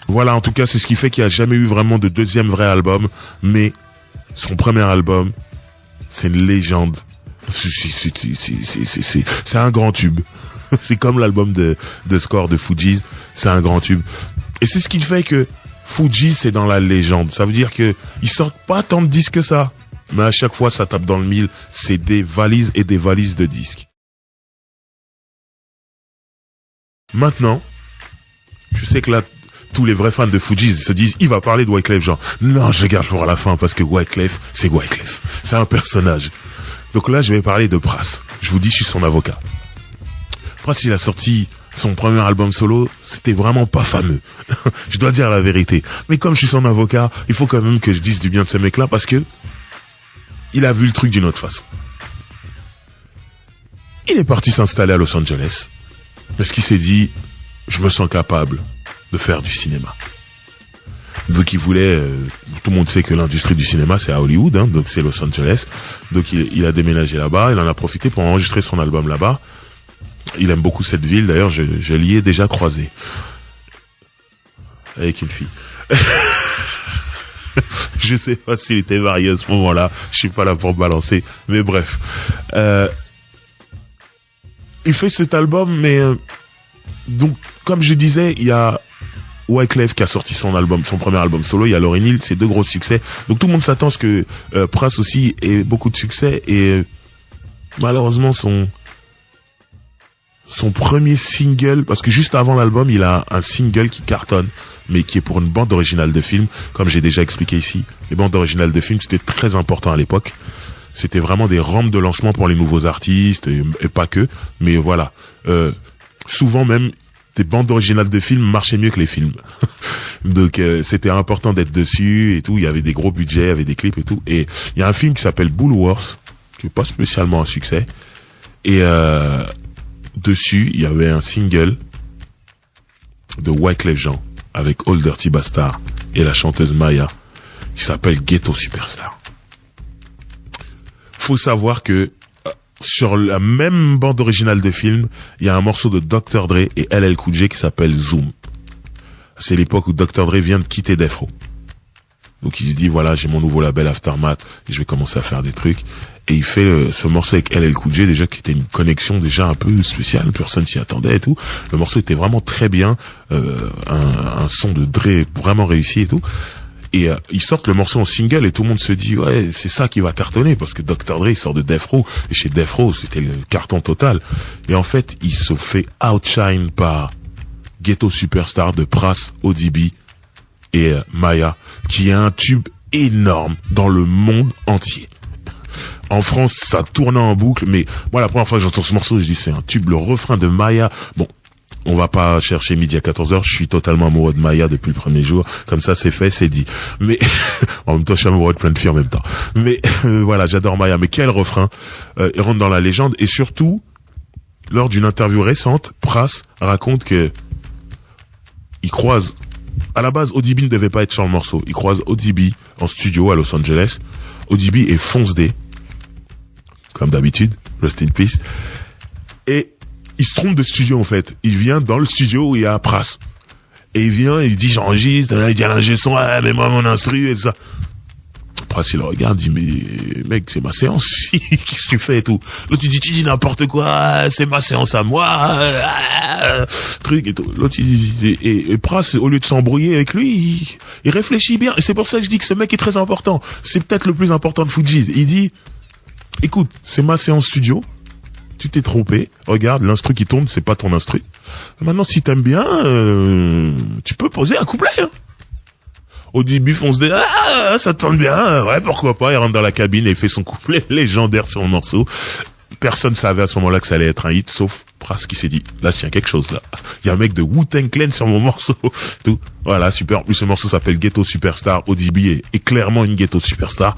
voilà, en tout cas, c'est ce qui fait qu'il n'y a jamais eu vraiment de deuxième vrai album, mais son premier album, c'est une légende. C'est un grand tube. C'est comme l'album de Score de Fugees, c'est un grand tube. Et c'est ce qui fait que Fuji, c'est dans la légende. Ça veut dire que ils sortent pas tant de disques que ça. Mais à chaque fois, ça tape dans le mille. C'est des valises et des valises de disques. Maintenant, je sais que là, tous les vrais fans de Fuji se disent, il va parler de Wyclef Jean. Non, je garde pour la fin parce que Wyclef, c'est Wyclef. C'est un personnage. Donc là, je vais parler de Pras. Je vous dis, je suis son avocat. Pras, il a sorti son premier album solo, c'était vraiment pas fameux. Je dois dire la vérité. Mais comme je suis son avocat, il faut quand même que je dise du bien de ce mec-là parce que il a vu le truc d'une autre façon. Il est parti s'installer à Los Angeles parce qu'il s'est dit, je me sens capable de faire du cinéma. Donc il voulait, tout le monde sait que l'industrie du cinéma c'est à Hollywood, hein, donc c'est Los Angeles. Donc il a déménagé là-bas, il en a profité pour enregistrer son album là-bas. Il aime beaucoup cette ville, d'ailleurs je l'y ai déjà croisé. Avec une fille. Je sais pas s'il était marié à ce moment-là, je suis pas là pour balancer, mais bref. Il fait cet album, mais donc comme je disais, il y a Wyclef qui a sorti son premier album solo, il y a Lauryn Hill, c'est deux gros succès. Donc tout le monde s'attend à ce que Pras aussi ait beaucoup de succès et malheureusement son premier single, parce que juste avant l'album, il a un single qui cartonne, mais qui est pour une bande originale de film, comme j'ai déjà expliqué ici. Les bandes originales de films, c'était très important à l'époque. C'était vraiment des rampes de lancement pour les nouveaux artistes, et pas que, mais voilà. Souvent même, des bandes originales de films marchaient mieux que les films. Donc c'était important d'être dessus et tout, il y avait des gros budgets, il y avait des clips et tout. Et il y a un film qui s'appelle Bulworth, qui n'est pas spécialement un succès, et dessus, il y avait un single de Wyclef Jean avec Old Dirty Bastard et la chanteuse Maya qui s'appelle Ghetto Superstar. Faut savoir que sur la même bande originale de film, il y a un morceau de Dr. Dre et LL Cool J qui s'appelle Zoom. C'est l'époque où Dr. Dre vient de quitter Death Row. Donc il se dit voilà, j'ai mon nouveau label Aftermath et je vais commencer à faire des trucs. Et il fait ce morceau avec LL Cool J déjà qui était une connexion déjà un peu spéciale, personne s'y attendait et tout. Le morceau était vraiment très bien, un son de Dre vraiment réussi et tout. Et ils sortent le morceau en single et tout le monde se dit ouais c'est ça qui va cartonner parce que Dr. Dre il sort de Death Row et chez Death Row c'était le carton total. Et en fait il se fait outshine par Ghetto Superstar de Pras, ODB et Maya qui est un tube énorme dans le monde entier. En France, ça tournait en boucle, mais moi, la première fois que j'entends ce morceau, je dis, c'est un tube, le refrain de Maya. Bon, on va pas chercher midi à 14h, je suis totalement amoureux de Maya depuis le premier jour. Comme ça, c'est fait, c'est dit. Mais, en même temps, je suis amoureux de plein de filles en même temps. Mais, voilà, j'adore Maya. Mais quel refrain, il rentre dans la légende. Et surtout, lors d'une interview récente, Pras raconte que, il croise, à la base, ODB ne devait pas être sur le morceau. Il croise ODB en studio à Los Angeles. ODB est Fonce D. Comme d'habitude, rest in peace. Et il se trompe de studio en fait. Il vient dans le studio où il y a Pras. Et il vient, il dit j'enregistre, il dit à l'ingé son, ah, mais moi mon instru et ça. Pras il le regarde, il dit mais mec c'est ma séance, qu'est-ce que tu fais et tout. L'autre il dit tu dis n'importe quoi, c'est ma séance à moi, truc et tout. L'autre il dit et Pras au lieu de s'embrouiller avec lui, il réfléchit bien. Et c'est pour ça que je dis que ce mec est très important. C'est peut-être le plus important de Fugees. Il dit écoute, c'est ma séance studio. Tu t'es trompé. Regarde, l'instru qui tourne, c'est pas ton instru. Maintenant, si t'aimes bien, tu peux poser un couplet. Hein. Au début, Fonce D, ça tourne bien. Ouais, pourquoi pas. Il rentre dans la cabine et il fait son couplet légendaire sur le morceau. Personne savait à ce moment-là que ça allait être un hit, sauf Pras qui s'est dit, là, je tiens quelque chose, là. Il y a un mec de Wu-Tang Clan sur mon morceau. Tout. Voilà, super. En plus, ce morceau s'appelle Ghetto Superstar. ODB est clairement une Ghetto Superstar.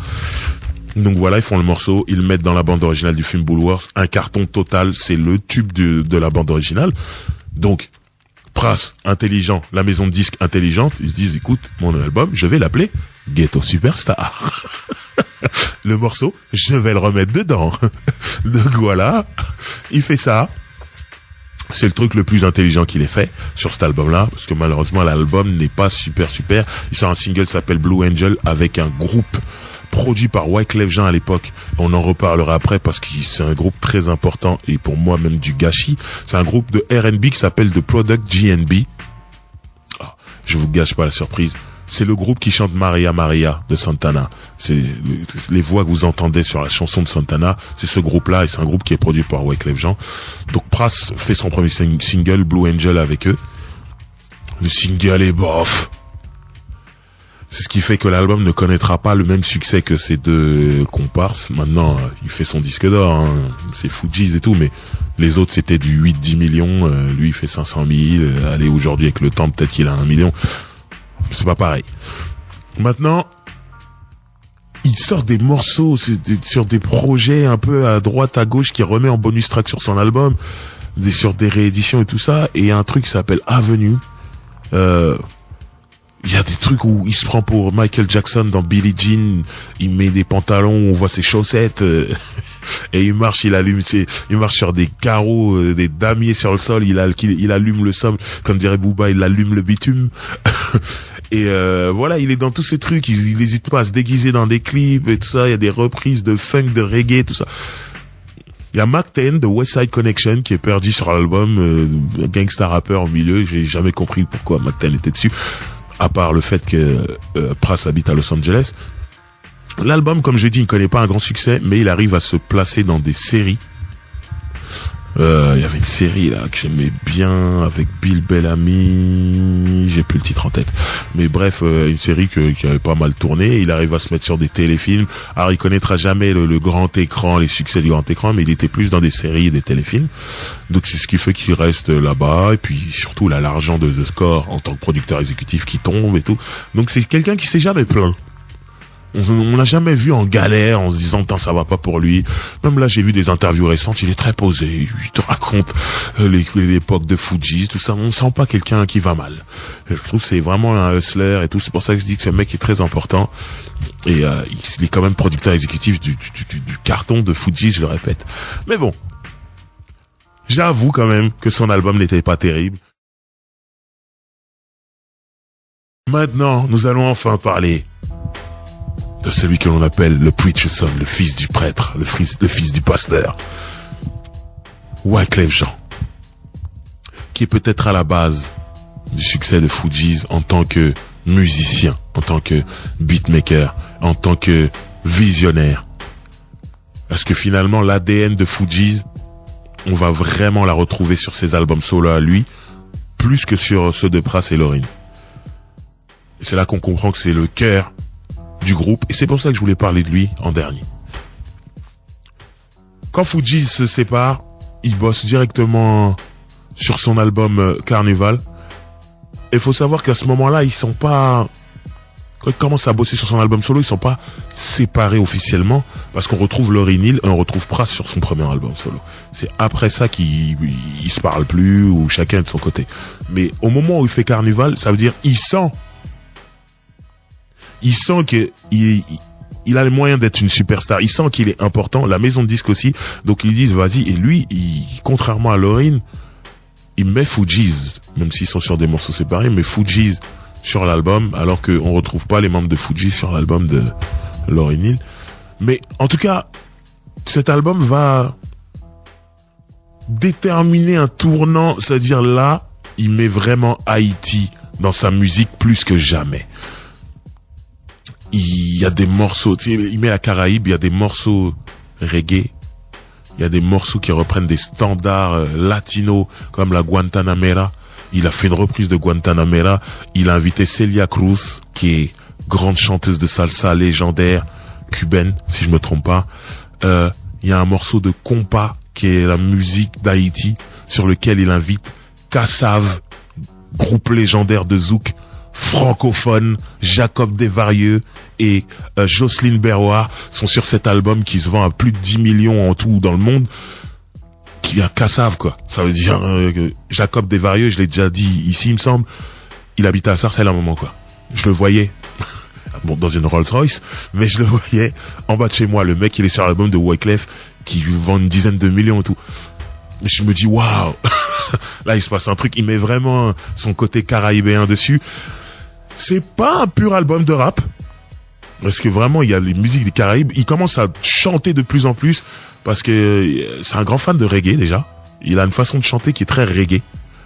Donc voilà, ils font le morceau, ils le mettent dans la bande originale du film Bulworth, un carton total, c'est le tube de la bande originale. Donc, Pras, intelligent, la maison de disques intelligente, ils se disent, écoute, mon album, je vais l'appeler Ghetto Superstar. Le morceau, je vais le remettre dedans. Donc voilà, il fait ça. C'est le truc le plus intelligent qu'il ait fait sur cet album-là, parce que malheureusement, l'album n'est pas super. Il sort un single qui s'appelle Blue Angel avec un groupe produit par Wyclef Jean à l'époque. On en reparlera après parce que c'est un groupe très important et pour moi même du gâchis. C'est un groupe de R&B qui s'appelle The Product GNB. Ah, je vous gâche pas la surprise. c'est le groupe qui chante Maria Maria de Santana. C'est les voix que vous entendez sur la chanson de Santana, c'est ce groupe-là, et c'est un groupe qui est produit par Wyclef Jean. Donc Pras fait son premier single, Blue Angel, avec eux. Le single est bof. C'est ce qui fait que l'album ne connaîtra pas le même succès que ses deux comparses. Maintenant, il fait son disque d'or, hein. C'est Fugees et tout, mais les autres c'était du 8-10 millions, lui il fait 500 000, allez, aujourd'hui avec le temps peut-être qu'il a 1 million. C'est pas pareil. Maintenant, il sort des morceaux sur des projets un peu à droite, à gauche, qui remet en bonus track sur son album, sur des rééditions et tout ça, et un truc qui s'appelle Avenue. Il y a des trucs où il se prend pour Michael Jackson dans Billie Jean, il met des pantalons, on voit ses chaussettes, et il marche sur des carreaux, des damiers sur le sol, il allume le sol, comme dirait Booba, il allume le bitume. Et voilà, il est dans tous ces trucs, il hésite pas à se déguiser dans des clips et tout ça, il y a des reprises de funk, de reggae, tout ça. Il y a Mac 10 de West Side Connection qui est perdu sur l'album, gangsta rappeur au milieu, j'ai jamais compris pourquoi Mac 10 était dessus. À part le fait que Pras habite à Los Angeles. L'album, comme je dis, il ne connaît pas un grand succès, mais il arrive à se placer dans des séries. Il y avait une série là que j'aimais bien avec Bill Bellamy, j'ai plus le titre en tête. Mais bref, une série qui avait pas mal tourné. Il arrive à se mettre sur des téléfilms. Alors il connaîtra jamais le grand écran, les succès du grand écran, mais il était plus dans des séries et des téléfilms. Donc c'est ce qui fait qu'il reste là-bas. Et puis surtout là, l'argent de The Score en tant que producteur exécutif qui tombe et tout. Donc c'est quelqu'un qui s'est jamais plaint. On l'a jamais vu en galère en se disant ça va pas pour lui. Même là j'ai vu des interviews récentes, il est très posé, il te raconte l'époque de Fugees, tout ça. On sent pas quelqu'un qui va mal. Je trouve que c'est vraiment un hustler et tout. C'est pour ça que je dis que ce mec est très important. Et il est quand même producteur exécutif du carton de Fugees, je le répète. Mais bon, j'avoue quand même que son album n'était pas terrible. Maintenant, nous allons enfin parler de celui que l'on appelle le preacher son, le fils du prêtre, le fils du pasteur, Wyclef Jean, qui est peut-être à la base du succès de Fugees en tant que musicien, en tant que beatmaker, en tant que visionnaire. Parce que finalement, l'ADN de Fugees, on va vraiment la retrouver sur ses albums solo à lui, plus que sur ceux de Pras et Lauryn. Et c'est là qu'on comprend que c'est le cœur du groupe, et c'est pour ça que je voulais parler de lui en dernier. Quand Fugees se sépare, il bosse directement sur son album Carnival. Et il faut savoir qu'à ce moment-là, ils sont pas... Quand ils commencent à bosser sur son album solo, ils sont pas séparés officiellement, parce qu'on retrouve Lauryn Hill et on retrouve Pras sur son premier album solo. C'est après ça qu'ils se parlent plus, ou chacun de son côté. Mais au moment où il fait Carnival, ça veut dire il sent que il a les moyens d'être une superstar. Il sent qu'il est important. La maison de disques aussi. Donc ils disent vas-y. Et lui, contrairement à Lauryn, il met Fugees, même s'ils sont sur des morceaux séparés, mais Fugees sur l'album, alors qu'on retrouve pas les membres de Fugees sur l'album de Lauryn Hill. Mais en tout cas, cet album va déterminer un tournant. C'est-à-dire là, il met vraiment Haïti dans sa musique plus que jamais. Il y a des morceaux, il met la Caraïbe, il y a des morceaux reggae, il y a des morceaux qui reprennent des standards latinos comme la Guantanamera. Il a fait une reprise de Guantanamera. Il a invité Celia Cruz, qui est grande chanteuse de salsa légendaire cubaine, si je me trompe pas. Il y a un morceau de compas qui est la musique d'Haïti, sur lequel il invite Kassav, groupe légendaire de zouk francophone. Jacob Desvarieux et Jocelyne Berroir sont sur cet album qui se vend à plus de 10 millions en tout dans le monde. Qui a Kassav, quoi. Ça veut dire Jacob Desvarieux, je l'ai déjà dit ici, il me semble. Il habitait à Sarcelles à un moment, quoi. Je le voyais, bon, dans une Rolls Royce, mais je le voyais en bas de chez moi. Le mec, il est sur l'album de Wyclef qui vend une dizaine de millions et tout. Et je me dis, waouh, là, il se passe un truc. Il met vraiment son côté caraïbéen dessus. C'est pas un pur album de rap, parce que vraiment, il y a les musiques des Caraïbes. Il commence à chanter de plus en plus, parce que c'est un grand fan de reggae, déjà. Il a une façon de chanter qui est très reggae.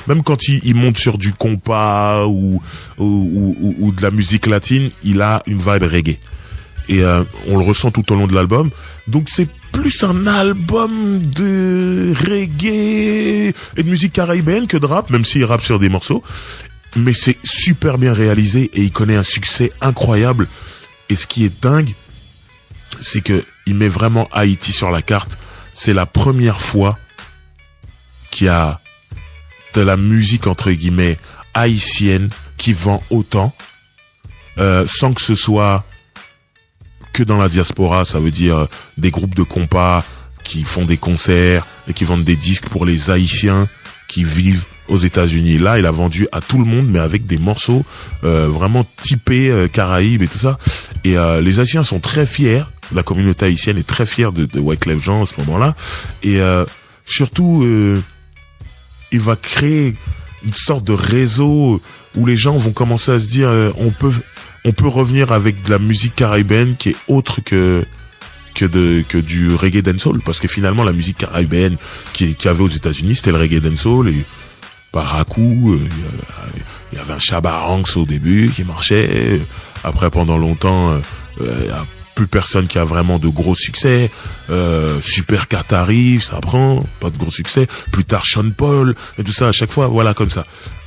même quand il monte sur du compas ou de la musique latine, il a une vibe reggae. Et on le ressent tout au long de l'album. Donc c'est plus un album de reggae et de musique caribéenne que de rap, même s'il rappe sur des morceaux. Mais c'est super bien réalisé et il connaît un succès incroyable. Et ce qui est dingue, c'est que il met vraiment Haïti sur la carte. C'est la première fois qu'il y a de la musique entre guillemets haïtienne qui vend autant, sans que ce soit que dans la diaspora. Ça veut dire des groupes de compas qui font des concerts et qui vendent des disques pour les Haïtiens qui vivent aux États-Unis. Là, il a vendu à tout le monde, mais avec des morceaux vraiment typés Caraïbes et tout ça. Et les Haïtiens sont très fiers. La communauté haïtienne est très fière de Wyclef Jean à ce moment-là. Et surtout, il va créer une sorte de réseau où les gens vont commencer à se dire on peut revenir avec de la musique caribéenne qui est autre que du reggae dancehall, parce que finalement la musique caribéenne qui avait aux États-Unis, c'était le reggae dancehall. Et Paracou, il y avait un Shabba Ranks au début qui marchait. Après, pendant longtemps, il y a plus personne qui a vraiment de gros succès. Super Cat arrive, ça prend pas de gros succès. Plus tard, Sean Paul et tout ça. À chaque fois, voilà, comme ça.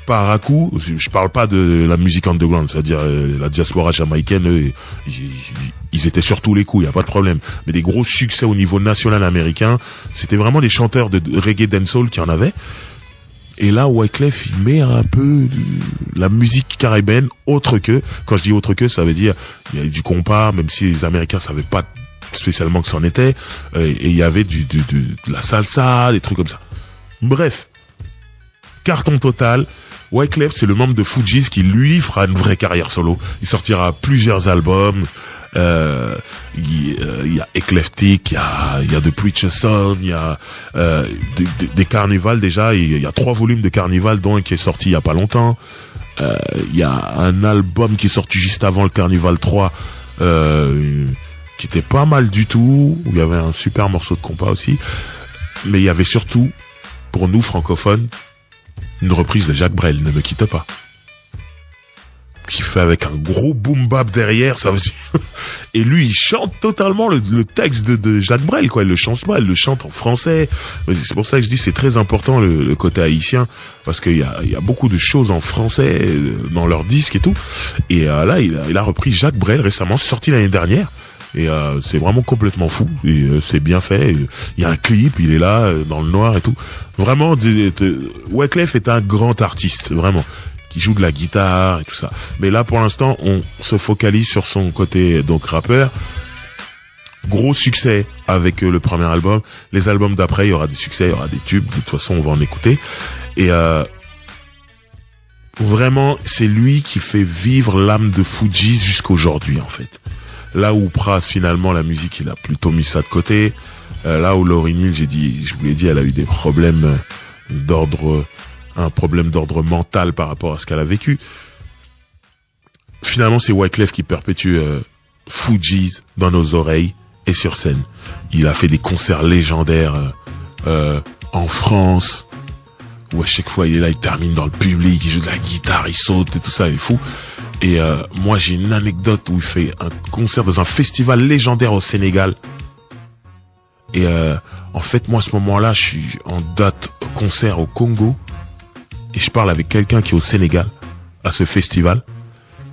Paracou, je parle pas de la musique underground, c'est-à-dire la diaspora jamaïcaine, eux, ils étaient sur tous les coups, y a pas de problème. Mais des gros succès au niveau national américain, c'était vraiment des chanteurs de reggae dancehall qui en avaient. Et là, Wyclef, il met un peu la musique caribéenne autre que, quand je dis autre que, ça veut dire, il y a du compas, même si les Américains savaient pas spécialement que c'en était, et il y avait de la salsa, des trucs comme ça. Bref. Carton total. Wyclef, c'est le membre de Fugees qui, lui, fera une vraie carrière solo. Il sortira plusieurs albums. Il y a Eclectic, il y a The Preacher's Son, il y a des Carnival déjà. Il y a 3 volumes de Carnival, dont un qui est sorti il y a pas longtemps. Il y a un album qui est sorti juste avant le Carnival 3, qui était pas mal du tout, où il y avait un super morceau de compas aussi. Mais il y avait surtout, pour nous francophones, une reprise de Jacques Brel, Ne me quitte pas, qui fait avec un gros boom bap derrière, ça veut dire. Et lui, il chante totalement le texte de Jacques Brel, quoi. Il le chante pas, il le chante en français. C'est pour ça que je dis c'est très important le côté haïtien, parce qu'il y a beaucoup de choses en français dans leurs disques et tout. Et là, il a repris Jacques Brel récemment, sorti l'année dernière. Et c'est vraiment complètement fou. Et c'est bien fait. Il y a un clip, il est là dans le noir et tout. Vraiment, Wyclef est un grand artiste, vraiment, qui joue de la guitare et tout ça. Mais là, pour l'instant, on se focalise sur son côté donc rappeur. Gros succès avec le premier album. Les albums d'après, il y aura des succès, il y aura des tubes. De toute façon, on va en écouter. Et vraiment, c'est lui qui fait vivre l'âme de Fugees jusqu'aujourd'hui, en fait. Là où Pras, finalement, la musique, il a plutôt mis ça de côté. Là où Lauryn Hill, je vous l'ai dit, elle a eu des problèmes un problème d'ordre mental par rapport à ce qu'elle a vécu. Finalement, c'est Wyclef qui perpétue Fugees dans nos oreilles et sur scène. Il a fait des concerts légendaires en France, où à chaque fois il est là, il termine dans le public, il joue de la guitare, il saute et tout ça, il est fou. Et moi j'ai une anecdote où il fait un concert dans un festival légendaire au Sénégal. Et en fait moi à ce moment-là je suis en date concert au Congo. Et je parle avec quelqu'un qui est au Sénégal à ce festival.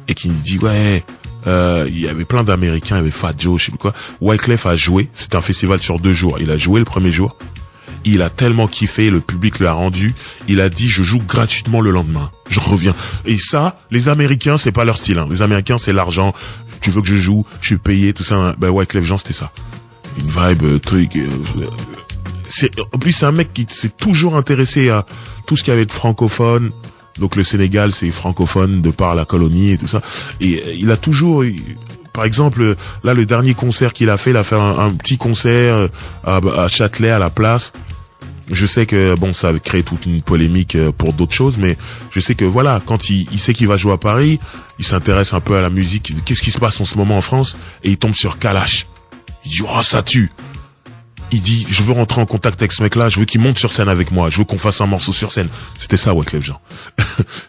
Et qui me dit ouais, il y avait plein d'Américains, il y avait Fat Joe, je sais plus quoi. Wyclef a joué, c'était un festival sur 2 jours. Il a joué le premier jour. Il a tellement kiffé, le public l'a rendu. Il a dit, je joue gratuitement le lendemain. Je reviens. Et ça, les Américains, c'est pas leur style. Hein. Les Américains, c'est l'argent. Tu veux que je joue, je suis payé, tout ça. Ben Wyclef Jean, c'était ça. Une vibe, truc. En plus, c'est un mec qui s'est toujours intéressé à tout ce qu'il y avait de francophone. Donc le Sénégal, c'est francophone de par la colonie et tout ça. Et il a toujours... Par exemple, là, le dernier concert qu'il a fait, il a fait un petit concert à Châtelet, à la place. Je sais que, bon, ça a créé toute une polémique pour d'autres choses, mais je sais que, voilà, quand il sait qu'il va jouer à Paris, il s'intéresse un peu à la musique. Qu'est-ce qui se passe en ce moment en France? Et il tombe sur Kalash. Il dit, oh, ça tue. il dit, je veux rentrer en contact avec ce mec-là, je veux qu'il monte sur scène avec moi, je veux qu'on fasse un morceau sur scène. C'était ça, Wyclef Jean.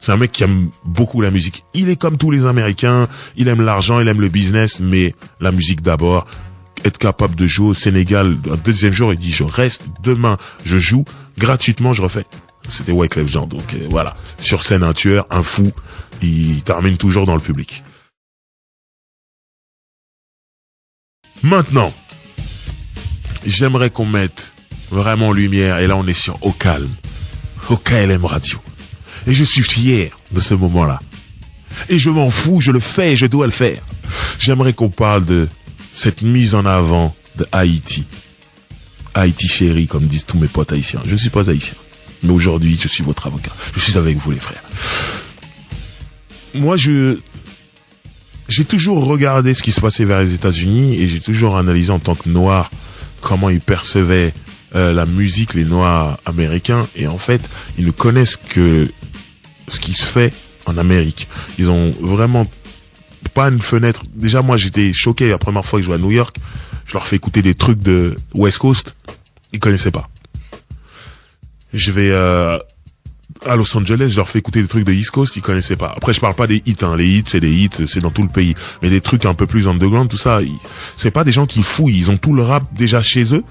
C'est un mec qui aime beaucoup la musique. Il est comme tous les Américains, il aime l'argent, il aime le business, mais la musique d'abord. Être capable de jouer au Sénégal, un deuxième jour, il dit, je reste, demain, je joue, gratuitement, je refais. C'était Wyclef Jean, donc voilà. Sur scène, un tueur, un fou, il termine toujours dans le public. Maintenant, j'aimerais qu'on mette vraiment en lumière, et là on est sur Au Calme, au KLM Radio. Et je suis fier de ce moment-là. Et je m'en fous, je le fais, je dois le faire. J'aimerais qu'on parle de cette mise en avant de Haïti. Haïti chéri, comme disent tous mes potes haïtiens. Je ne suis pas haïtien, mais aujourd'hui je suis votre avocat. Je suis avec vous les frères. Moi j'ai toujours regardé ce qui se passait vers les États-Unis et j'ai toujours analysé en tant que noir comment ils percevaient la musique, les noirs américains. Et en fait, ils ne connaissent que ce qui se fait en Amérique. Ils ont vraiment pas une fenêtre. Déjà, moi, j'étais choqué la première fois que je jouais à New York. Je leur fais écouter des trucs de West Coast. Ils connaissaient pas. Je vais à Los Angeles, je leur fais écouter des trucs de East Coast, ils connaissaient pas. Après, je parle pas des hits, hein. Les hits, c'est des hits, c'est dans tout le pays. Mais des trucs un peu plus underground, tout ça, c'est pas des gens qui fouillent. Ils ont tout le rap déjà chez eux.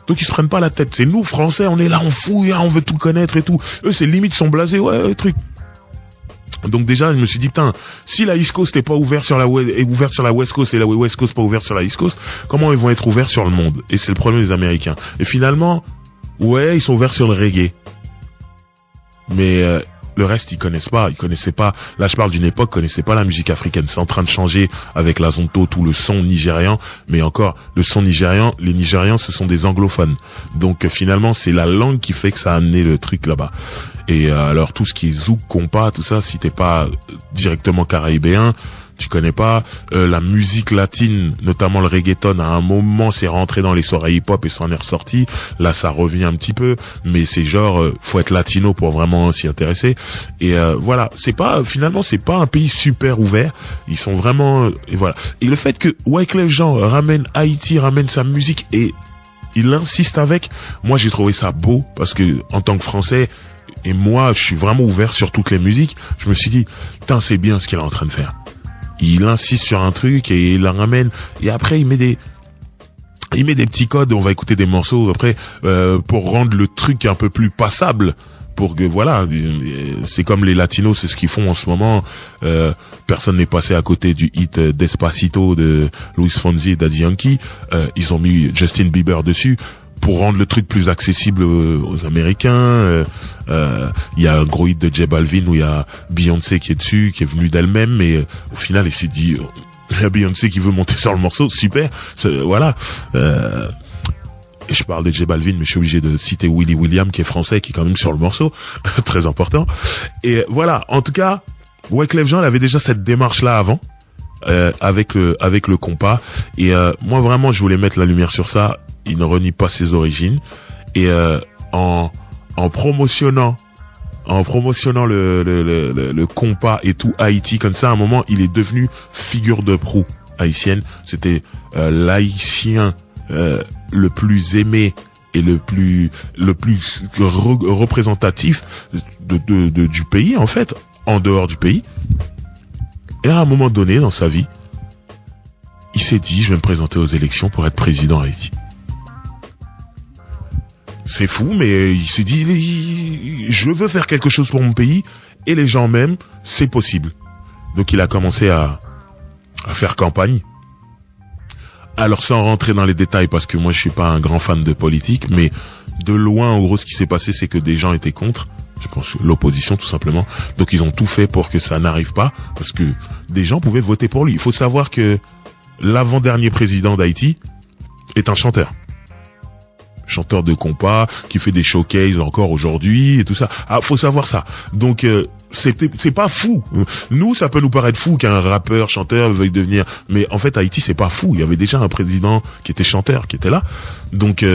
Donc ils se prennent pas la tête. C'est nous, Français, on est là, on fouille, hein, on veut tout connaître et tout. Eux, c'est limite, sont blasés, ouais, truc. Donc déjà, je me suis dit, putain, si la East Coast est pas ouverte sur la West Coast et la West Coast pas ouverte sur la East Coast, comment ils vont être ouverts sur le monde? Et c'est le problème des Américains. Et finalement, ouais, ils sont ouverts sur le reggae. Mais le reste, ils connaissaient pas. Là, je parle d'une époque, ils connaissaient pas la musique africaine. C'est en train de changer avec la zonto, tout le son nigérian. Mais encore, le son nigérian, les Nigérians, ce sont des anglophones. Donc finalement, c'est la langue qui fait que ça a amené le truc là-bas. Et alors, tout ce qui est zouk, compas, tout ça, si t'es pas directement caraïbéen, tu connais pas. La musique latine, notamment le reggaeton, à un moment c'est rentré dans les soirées hip-hop et s'en est ressorti. Là ça revient un petit peu, mais c'est genre faut être latino pour vraiment s'y intéresser. Et voilà, finalement c'est pas un pays super ouvert. Ils sont vraiment et voilà. Et le fait que Wyclef Jean ramène Haïti, ramène sa musique et il insiste avec, moi j'ai trouvé ça beau parce que en tant que Français et moi je suis vraiment ouvert sur toutes les musiques. Je me suis dit, putain c'est bien ce qu'il est en train de faire. Il insiste sur un truc et il la ramène et après il met des petits codes, on va écouter des morceaux après pour rendre le truc un peu plus passable, pour que voilà, c'est comme les latinos, c'est ce qu'ils font en ce moment. Personne n'est passé à côté du hit Despacito de Luis Fonsi et Daddy Yankee. Ils ont mis Justin Bieber dessus pour rendre le truc plus accessible aux Américains. Il y a un gros hit de J Balvin où il y a Beyoncé qui est dessus, qui est venue d'elle-même, mais au final il s'est dit il y a Beyoncé qui veut monter sur le morceau, super, voilà. Je parle de J Balvin, mais je suis obligé de citer Willy William qui est français, qui est quand même sur le morceau, très important. Et voilà, en tout cas, Wyclef Jean avait déjà cette démarche-là avant. Avec le compas, et moi vraiment je voulais mettre la lumière sur ça. Il ne renie pas ses origines, et en promotionnant le compas et tout Haïti comme ça, à un moment il est devenu figure de proue haïtienne. C'était l'haïtien le plus aimé et le plus représentatif du pays, en fait, en dehors du pays. Et à un moment donné dans sa vie, il s'est dit, je vais me présenter aux élections pour être président Haïti. C'est fou, mais il s'est dit, je veux faire quelque chose pour mon pays, et les gens m'aiment, c'est possible. Donc il a commencé à faire campagne. Alors sans rentrer dans les détails, parce que moi je suis pas un grand fan de politique, mais de loin, en gros, ce qui s'est passé, c'est que des gens étaient contre. Je pense l'opposition tout simplement. Donc ils ont tout fait pour que ça n'arrive pas, parce que des gens pouvaient voter pour lui. Il faut savoir que l'avant-dernier président d'Haïti est un chanteur de compas qui fait des showcases encore aujourd'hui et tout ça. Ah, faut savoir ça. Donc c'est pas fou. Nous, ça peut nous paraître fou qu'un rappeur, chanteur veuille devenir, mais en fait Haïti c'est pas fou. Il y avait déjà un président qui était chanteur qui était là. Donc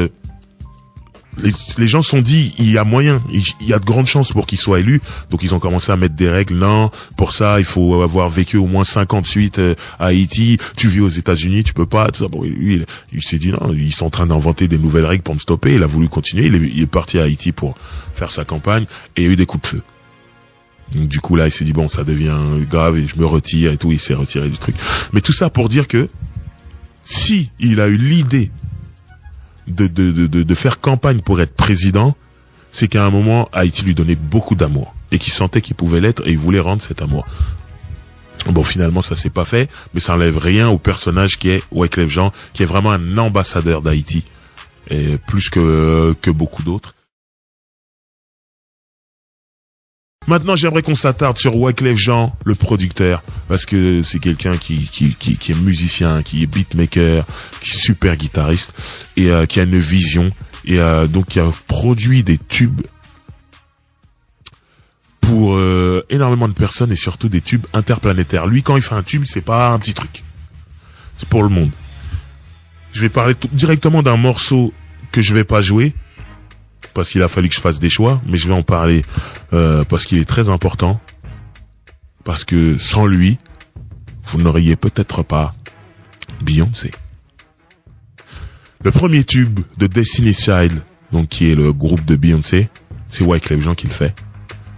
les gens se sont dit, il y a moyen, il y a de grandes chances pour qu'il soit élu. Donc ils ont commencé à mettre des règles. Non, pour ça, il faut avoir vécu au moins 58 à Haïti. Tu vis aux États-Unis, tu peux pas. Tout ça. Bon, lui, il s'est dit non, ils sont en train d'inventer des nouvelles règles pour me stopper. Il a voulu continuer. Il est parti à Haïti pour faire sa campagne et il y a eu des coups de feu. Donc du coup là, il s'est dit bon, ça devient grave et je me retire et tout. Il s'est retiré du truc. Mais tout ça pour dire que si il a eu l'idée de faire campagne pour être président, c'est qu'à un moment, Haïti lui donnait beaucoup d'amour et qu'il sentait qu'il pouvait l'être et il voulait rendre cet amour. Bon, finalement, ça s'est pas fait, mais ça enlève rien au personnage qui est Wyclef Jean, qui est vraiment un ambassadeur d'Haïti, et plus que beaucoup d'autres. Maintenant, j'aimerais qu'on s'attarde sur Wyclef Jean, le producteur, parce que c'est quelqu'un qui est musicien, qui est beatmaker, qui est super guitariste, et qui a une vision, et donc qui a produit des tubes pour énormément de personnes, et surtout des tubes interplanétaires. Lui, quand il fait un tube, c'est pas un petit truc. C'est pour le monde. Je vais parler directement d'un morceau que je vais pas jouer, parce qu'il a fallu que je fasse des choix, mais je vais en parler parce qu'il est très important, parce que sans lui, vous n'auriez peut-être pas Beyoncé. Le premier tube de Destiny's Child, donc qui est le groupe de Beyoncé, c'est Wyclef Jean qui le fait.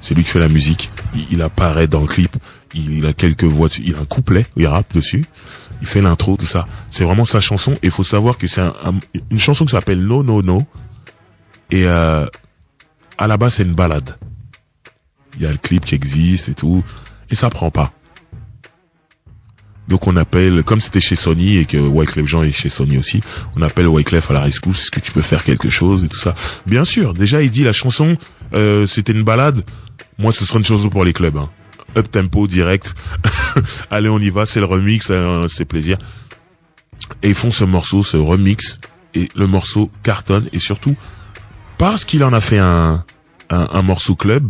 C'est lui qui fait la musique. Il apparaît dans le clip. Il a quelques voix dessus. Il a un couplet, il rappe dessus. Il fait l'intro, tout ça. C'est vraiment sa chanson. Et il faut savoir que c'est une chanson qui s'appelle No No No. Et à la base, c'est une balade. Il y a le clip qui existe et tout. Et ça prend pas. Donc on appelle, comme c'était chez Sony et que Wyclef Jean est chez Sony aussi, on appelle Wyclef à la rescousse. Est-ce que tu peux faire quelque chose et tout ça? Bien sûr. Déjà, il dit la chanson, c'était une balade. Moi, ce sera une chanson pour les clubs. Hein. Up tempo, direct. Allez, on y va. C'est le remix. C'est plaisir. Et ils font ce morceau, ce remix. Et le morceau cartonne. Et surtout, parce qu'il en a fait un morceau club,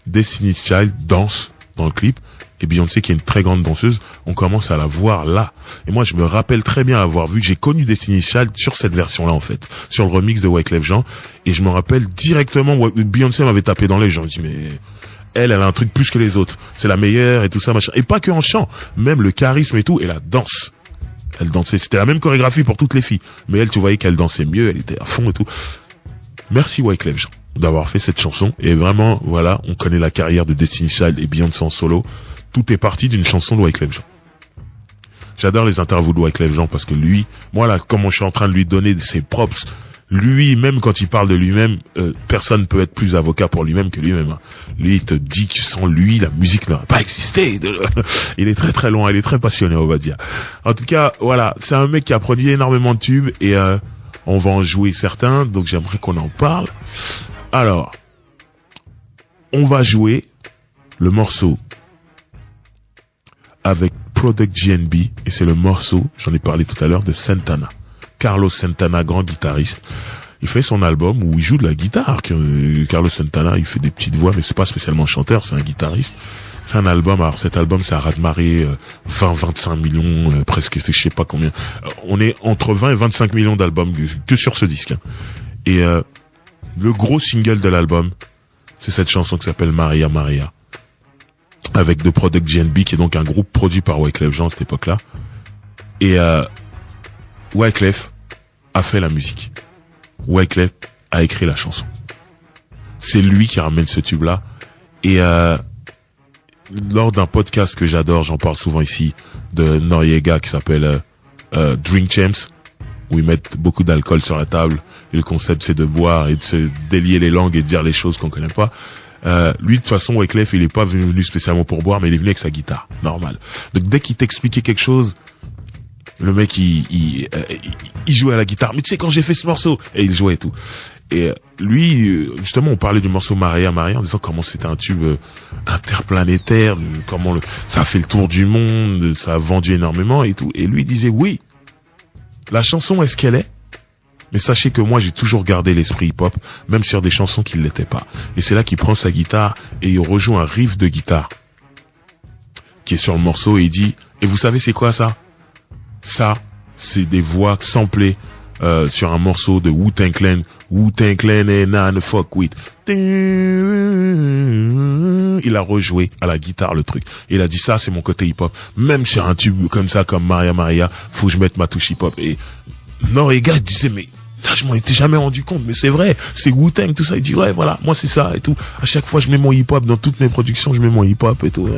Destiny's Child danse dans le clip. Et Beyoncé, qui est une très grande danseuse, on commence à la voir là. Et moi, je me rappelle très bien avoir vu, j'ai connu Destiny's Child sur cette version-là, en fait. Sur le remix de Wyclef Jean. Et je me rappelle directement, Beyoncé m'avait tapé dans l'œil. J'ai dit, mais elle a un truc plus que les autres. C'est la meilleure et tout ça, machin. Et pas que en chant. Même le charisme et tout, et la danse. Elle dansait. C'était la même chorégraphie pour toutes les filles. Mais elle, tu voyais qu'elle dansait mieux, elle était à fond et tout. Merci Wyclef Jean d'avoir fait cette chanson. Et vraiment, voilà, on connaît la carrière de Destiny's Child et Beyoncé en solo. Tout est parti d'une chanson de Wyclef Jean. J'adore les interviews de Wyclef Jean parce que lui, moi là, comment je suis en train de lui donner ses props, lui, même quand il parle de lui-même, personne peut être plus avocat pour lui-même que lui-même. Hein. Lui, il te dit que sans lui, la musique n'aurait pas existé. Il est très très loin, il est très passionné, on va dire. En tout cas, voilà, c'est un mec qui a produit énormément de tubes et on va en jouer certains, donc j'aimerais qu'on en parle. Alors, on va jouer le morceau avec Product GNB, et c'est le morceau, j'en ai parlé tout à l'heure, de Santana. Carlos Santana, grand guitariste. Il fait son album où il joue de la guitare. Carlos Santana, il fait des petites voix, mais c'est pas spécialement chanteur, c'est un guitariste. Il fait un album, alors cet album, ça a raz-de-marée 20-25 millions, presque, je sais pas combien. On est entre 20 et 25 millions d'albums que sur ce disque. Hein. Et le gros single de l'album, c'est cette chanson qui s'appelle Maria Maria, avec The Product GNB, qui est donc un groupe produit par Wyclef Jean à cette époque-là. Et Wyclef a fait la musique. Wyclef a écrit la chanson. C'est lui qui ramène ce tube-là. Et lors d'un podcast que j'adore, j'en parle souvent ici, de Noriega, qui s'appelle Drink Champs, où ils mettent beaucoup d'alcool sur la table. Et le concept, c'est de boire et de se délier les langues et de dire les choses qu'on connaît pas. Lui, de toute façon, Wyclef, il est pas venu spécialement pour boire, mais il est venu avec sa guitare, normal. Donc, dès qu'il t'expliquait quelque chose, le mec, il jouait à la guitare. Mais tu sais, quand j'ai fait ce morceau, et il jouait et tout. Et lui, justement, on parlait du morceau Maria Maria en disant comment c'était un tube interplanétaire, comment ça a fait le tour du monde, ça a vendu énormément et tout. Et lui, il disait oui, la chanson est ce qu'elle est. Mais sachez que moi, j'ai toujours gardé l'esprit hip-hop, même sur des chansons qui ne l'étaient pas. Et c'est là qu'il prend sa guitare et il rejoue un riff de guitare qui est sur le morceau et il dit, et vous savez c'est quoi ça? Ça, c'est des voix samplées sur un morceau de Wu-Tang Clan et None Fuck With. Il a rejoué à la guitare le truc. Il a dit ça, c'est mon côté hip-hop. Même sur un tube comme ça, comme Maria Maria, faut que je mette ma touche hip-hop. Et Noriega disait, mais je m'en étais jamais rendu compte, mais c'est vrai, c'est Wu-Tang, tout ça. Il dit, ouais, voilà, moi c'est ça et tout. À chaque fois, je mets mon hip-hop dans toutes mes productions, je mets mon hip-hop et tout.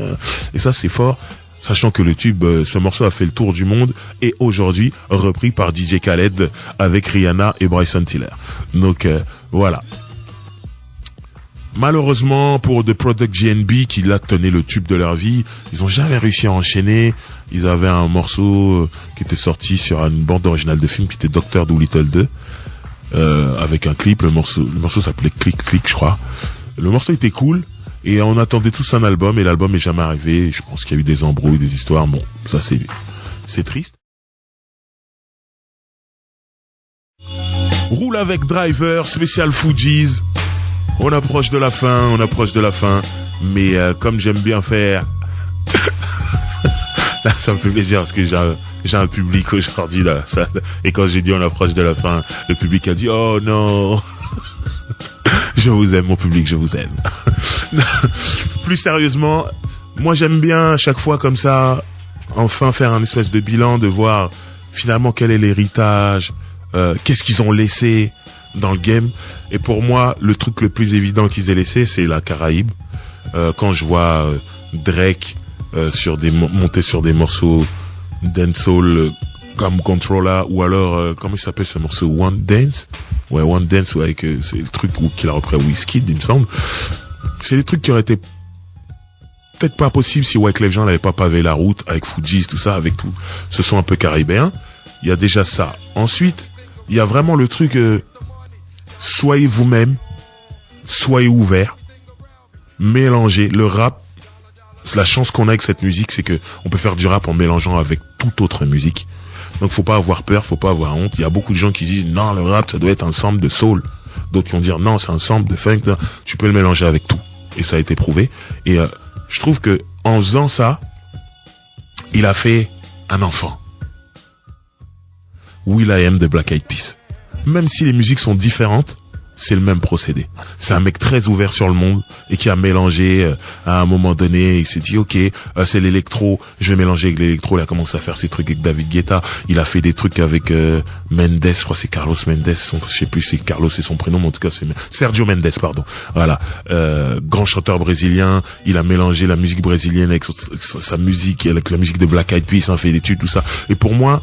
Et ça, c'est fort. Sachant que le tube, ce morceau a fait le tour du monde et aujourd'hui repris par DJ Khaled avec Rihanna et Bryson Tiller. Donc voilà. Malheureusement pour The Product GNB qui là tenait le tube de leur vie, ils ont jamais réussi à enchaîner. Ils avaient un morceau qui était sorti sur une bande originale de film qui était Dr. Dolittle 2 avec un clip. Le morceau s'appelait Click Click, je crois. Le morceau était cool. Et on attendait tous un album et l'album est jamais arrivé. Je pense qu'il y a eu des embrouilles, des histoires. Bon, ça c'est triste. Roule avec Driver, spécial Fugees. On approche de la fin. Mais comme j'aime bien faire, là, ça me fait plaisir parce que j'ai un public aujourd'hui là. Et quand j'ai dit on approche de la fin, le public a dit oh non. Je vous aime, mon public, je vous aime. Plus sérieusement, moi j'aime bien chaque fois comme ça, enfin faire un espèce de bilan, de voir finalement quel est l'héritage, qu'est-ce qu'ils ont laissé dans le game. Et pour moi, le truc le plus évident qu'ils aient laissé, c'est la Caraïbe. Quand je vois Drake monter sur des morceaux dancehall comme Controller, ou alors comment il s'appelle ce morceau, One Dance. Ouais, One Dance, ouais, c'est le truc qu'il a repris à Wizkid, il me semble. C'est des trucs qui auraient été peut-être pas possibles si Wyclef Jean n'avait pas pavé la route avec Fugees, tout ça, avec tout ce son un peu caribéen. Il y a déjà ça. Ensuite, il y a vraiment le truc, soyez vous-même, soyez ouverts, mélangez. Le rap, la chance qu'on a avec cette musique, c'est que on peut faire du rap en mélangeant avec toute autre musique. Donc faut pas avoir peur, faut pas avoir honte. Il y a beaucoup de gens qui disent non, le rap ça doit être un sample de soul. D'autres qui vont dire non, c'est un sample de funk. Non. Tu peux le mélanger avec tout. Et ça a été prouvé. Et je trouve que en faisant ça, il a fait un enfant. will.i.am de Black Eyed Peas. Même si les musiques sont différentes, c'est le même procédé. C'est un mec très ouvert sur le monde et qui a mélangé à un moment donné. Il s'est dit ok, c'est l'électro, je vais mélanger avec l'électro. Il a commencé à faire ses trucs avec David Guetta. Il a fait des trucs avec Mendes, je crois c'est Carlos Mendes. Je sais plus si Carlos c'est son prénom, mais en tout cas c'est Sergio Mendes, pardon. Voilà, grand chanteur brésilien. Il a mélangé la musique brésilienne avec sa musique, avec la musique de Black Eyed Peas. Il a fait des études, tout ça. Et pour moi,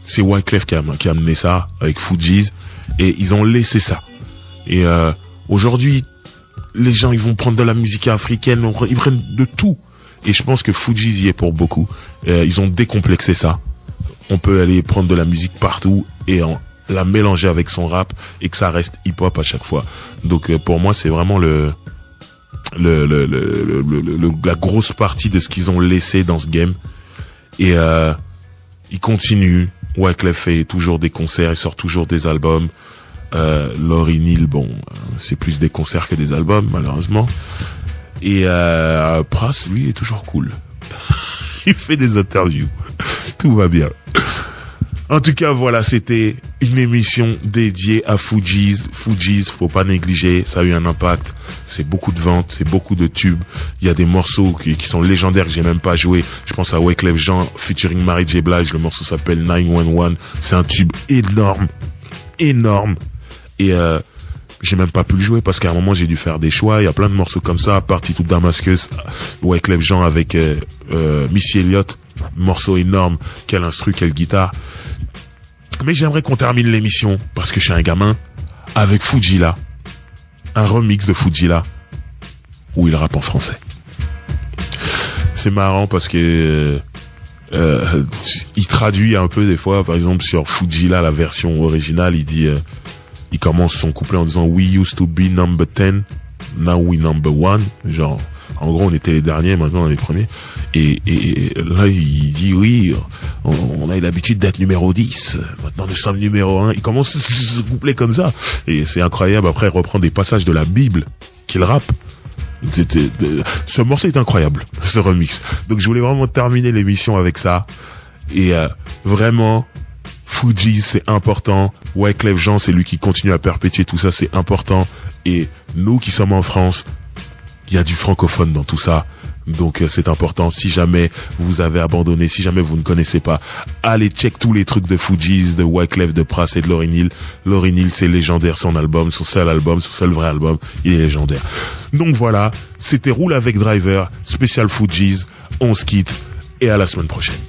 c'est Wyclef qui a amené ça avec Fugees et ils ont laissé ça. Et aujourd'hui, les gens ils vont prendre de la musique africaine, ils prennent de tout. Et je pense que Fugees y est pour beaucoup. Ils ont décomplexé ça. On peut aller prendre de la musique partout et la mélanger avec son rap et que ça reste hip-hop à chaque fois. Donc pour moi, c'est vraiment la grosse partie de ce qu'ils ont laissé dans ce game. Et ils continuent. Wyclef fait toujours des concerts, il sort toujours des albums. Lauryn Hill, bon, c'est plus des concerts que des albums, malheureusement. Et Pras, lui, est toujours cool. Il fait des interviews. Tout va bien. En tout cas, voilà, c'était une émission dédiée à Fugees. Fugees, faut pas négliger, ça a eu un impact. C'est beaucoup de ventes, c'est beaucoup de tubes. Il y a des morceaux qui sont légendaires que j'ai même pas joué. Je pense à Wyclef Jean featuring Mary J. Blige. Le morceau s'appelle 911. C'est un tube énorme. Et j'ai même pas pu le jouer parce qu'à un moment j'ai dû faire des choix. Il y a plein de morceaux comme ça, Party to Damascus, Wyclef Jean avec Missy Elliott, morceau énorme, quel instru, quelle guitare. Mais j'aimerais qu'on termine l'émission parce que je suis un gamin avec Fujila, un remix de Fujila où il rappe en français. C'est marrant parce que il traduit un peu des fois. Par exemple sur Fujila, la version originale, il dit il commence son couplet en disant We used to be number 10, now we number 1. Genre, en gros, on était les derniers, maintenant on est les premiers. Et là, il dit oui, on a eu l'habitude d'être numéro 10, maintenant nous sommes numéro 1. Il commence ce couplet comme ça. Et c'est incroyable. Après, il reprend des passages de la Bible qu'il rappe. Ce morceau est incroyable, ce remix. Donc je voulais vraiment terminer l'émission avec ça. Et vraiment, Fugees, c'est important. Wyclef Jean, c'est lui qui continue à perpétuer tout ça, c'est important. Et nous qui sommes en France, il y a du francophone dans tout ça. Donc c'est important. Si jamais vous avez abandonné, si jamais vous ne connaissez pas, allez check tous les trucs de Fugees, de Wyclef, de Pras et de Lauryn Hill. Lauryn Hill, c'est légendaire, son seul vrai album, il est légendaire. Donc voilà, c'était Roule avec Driver, spécial Fugees. On se quitte et à la semaine prochaine.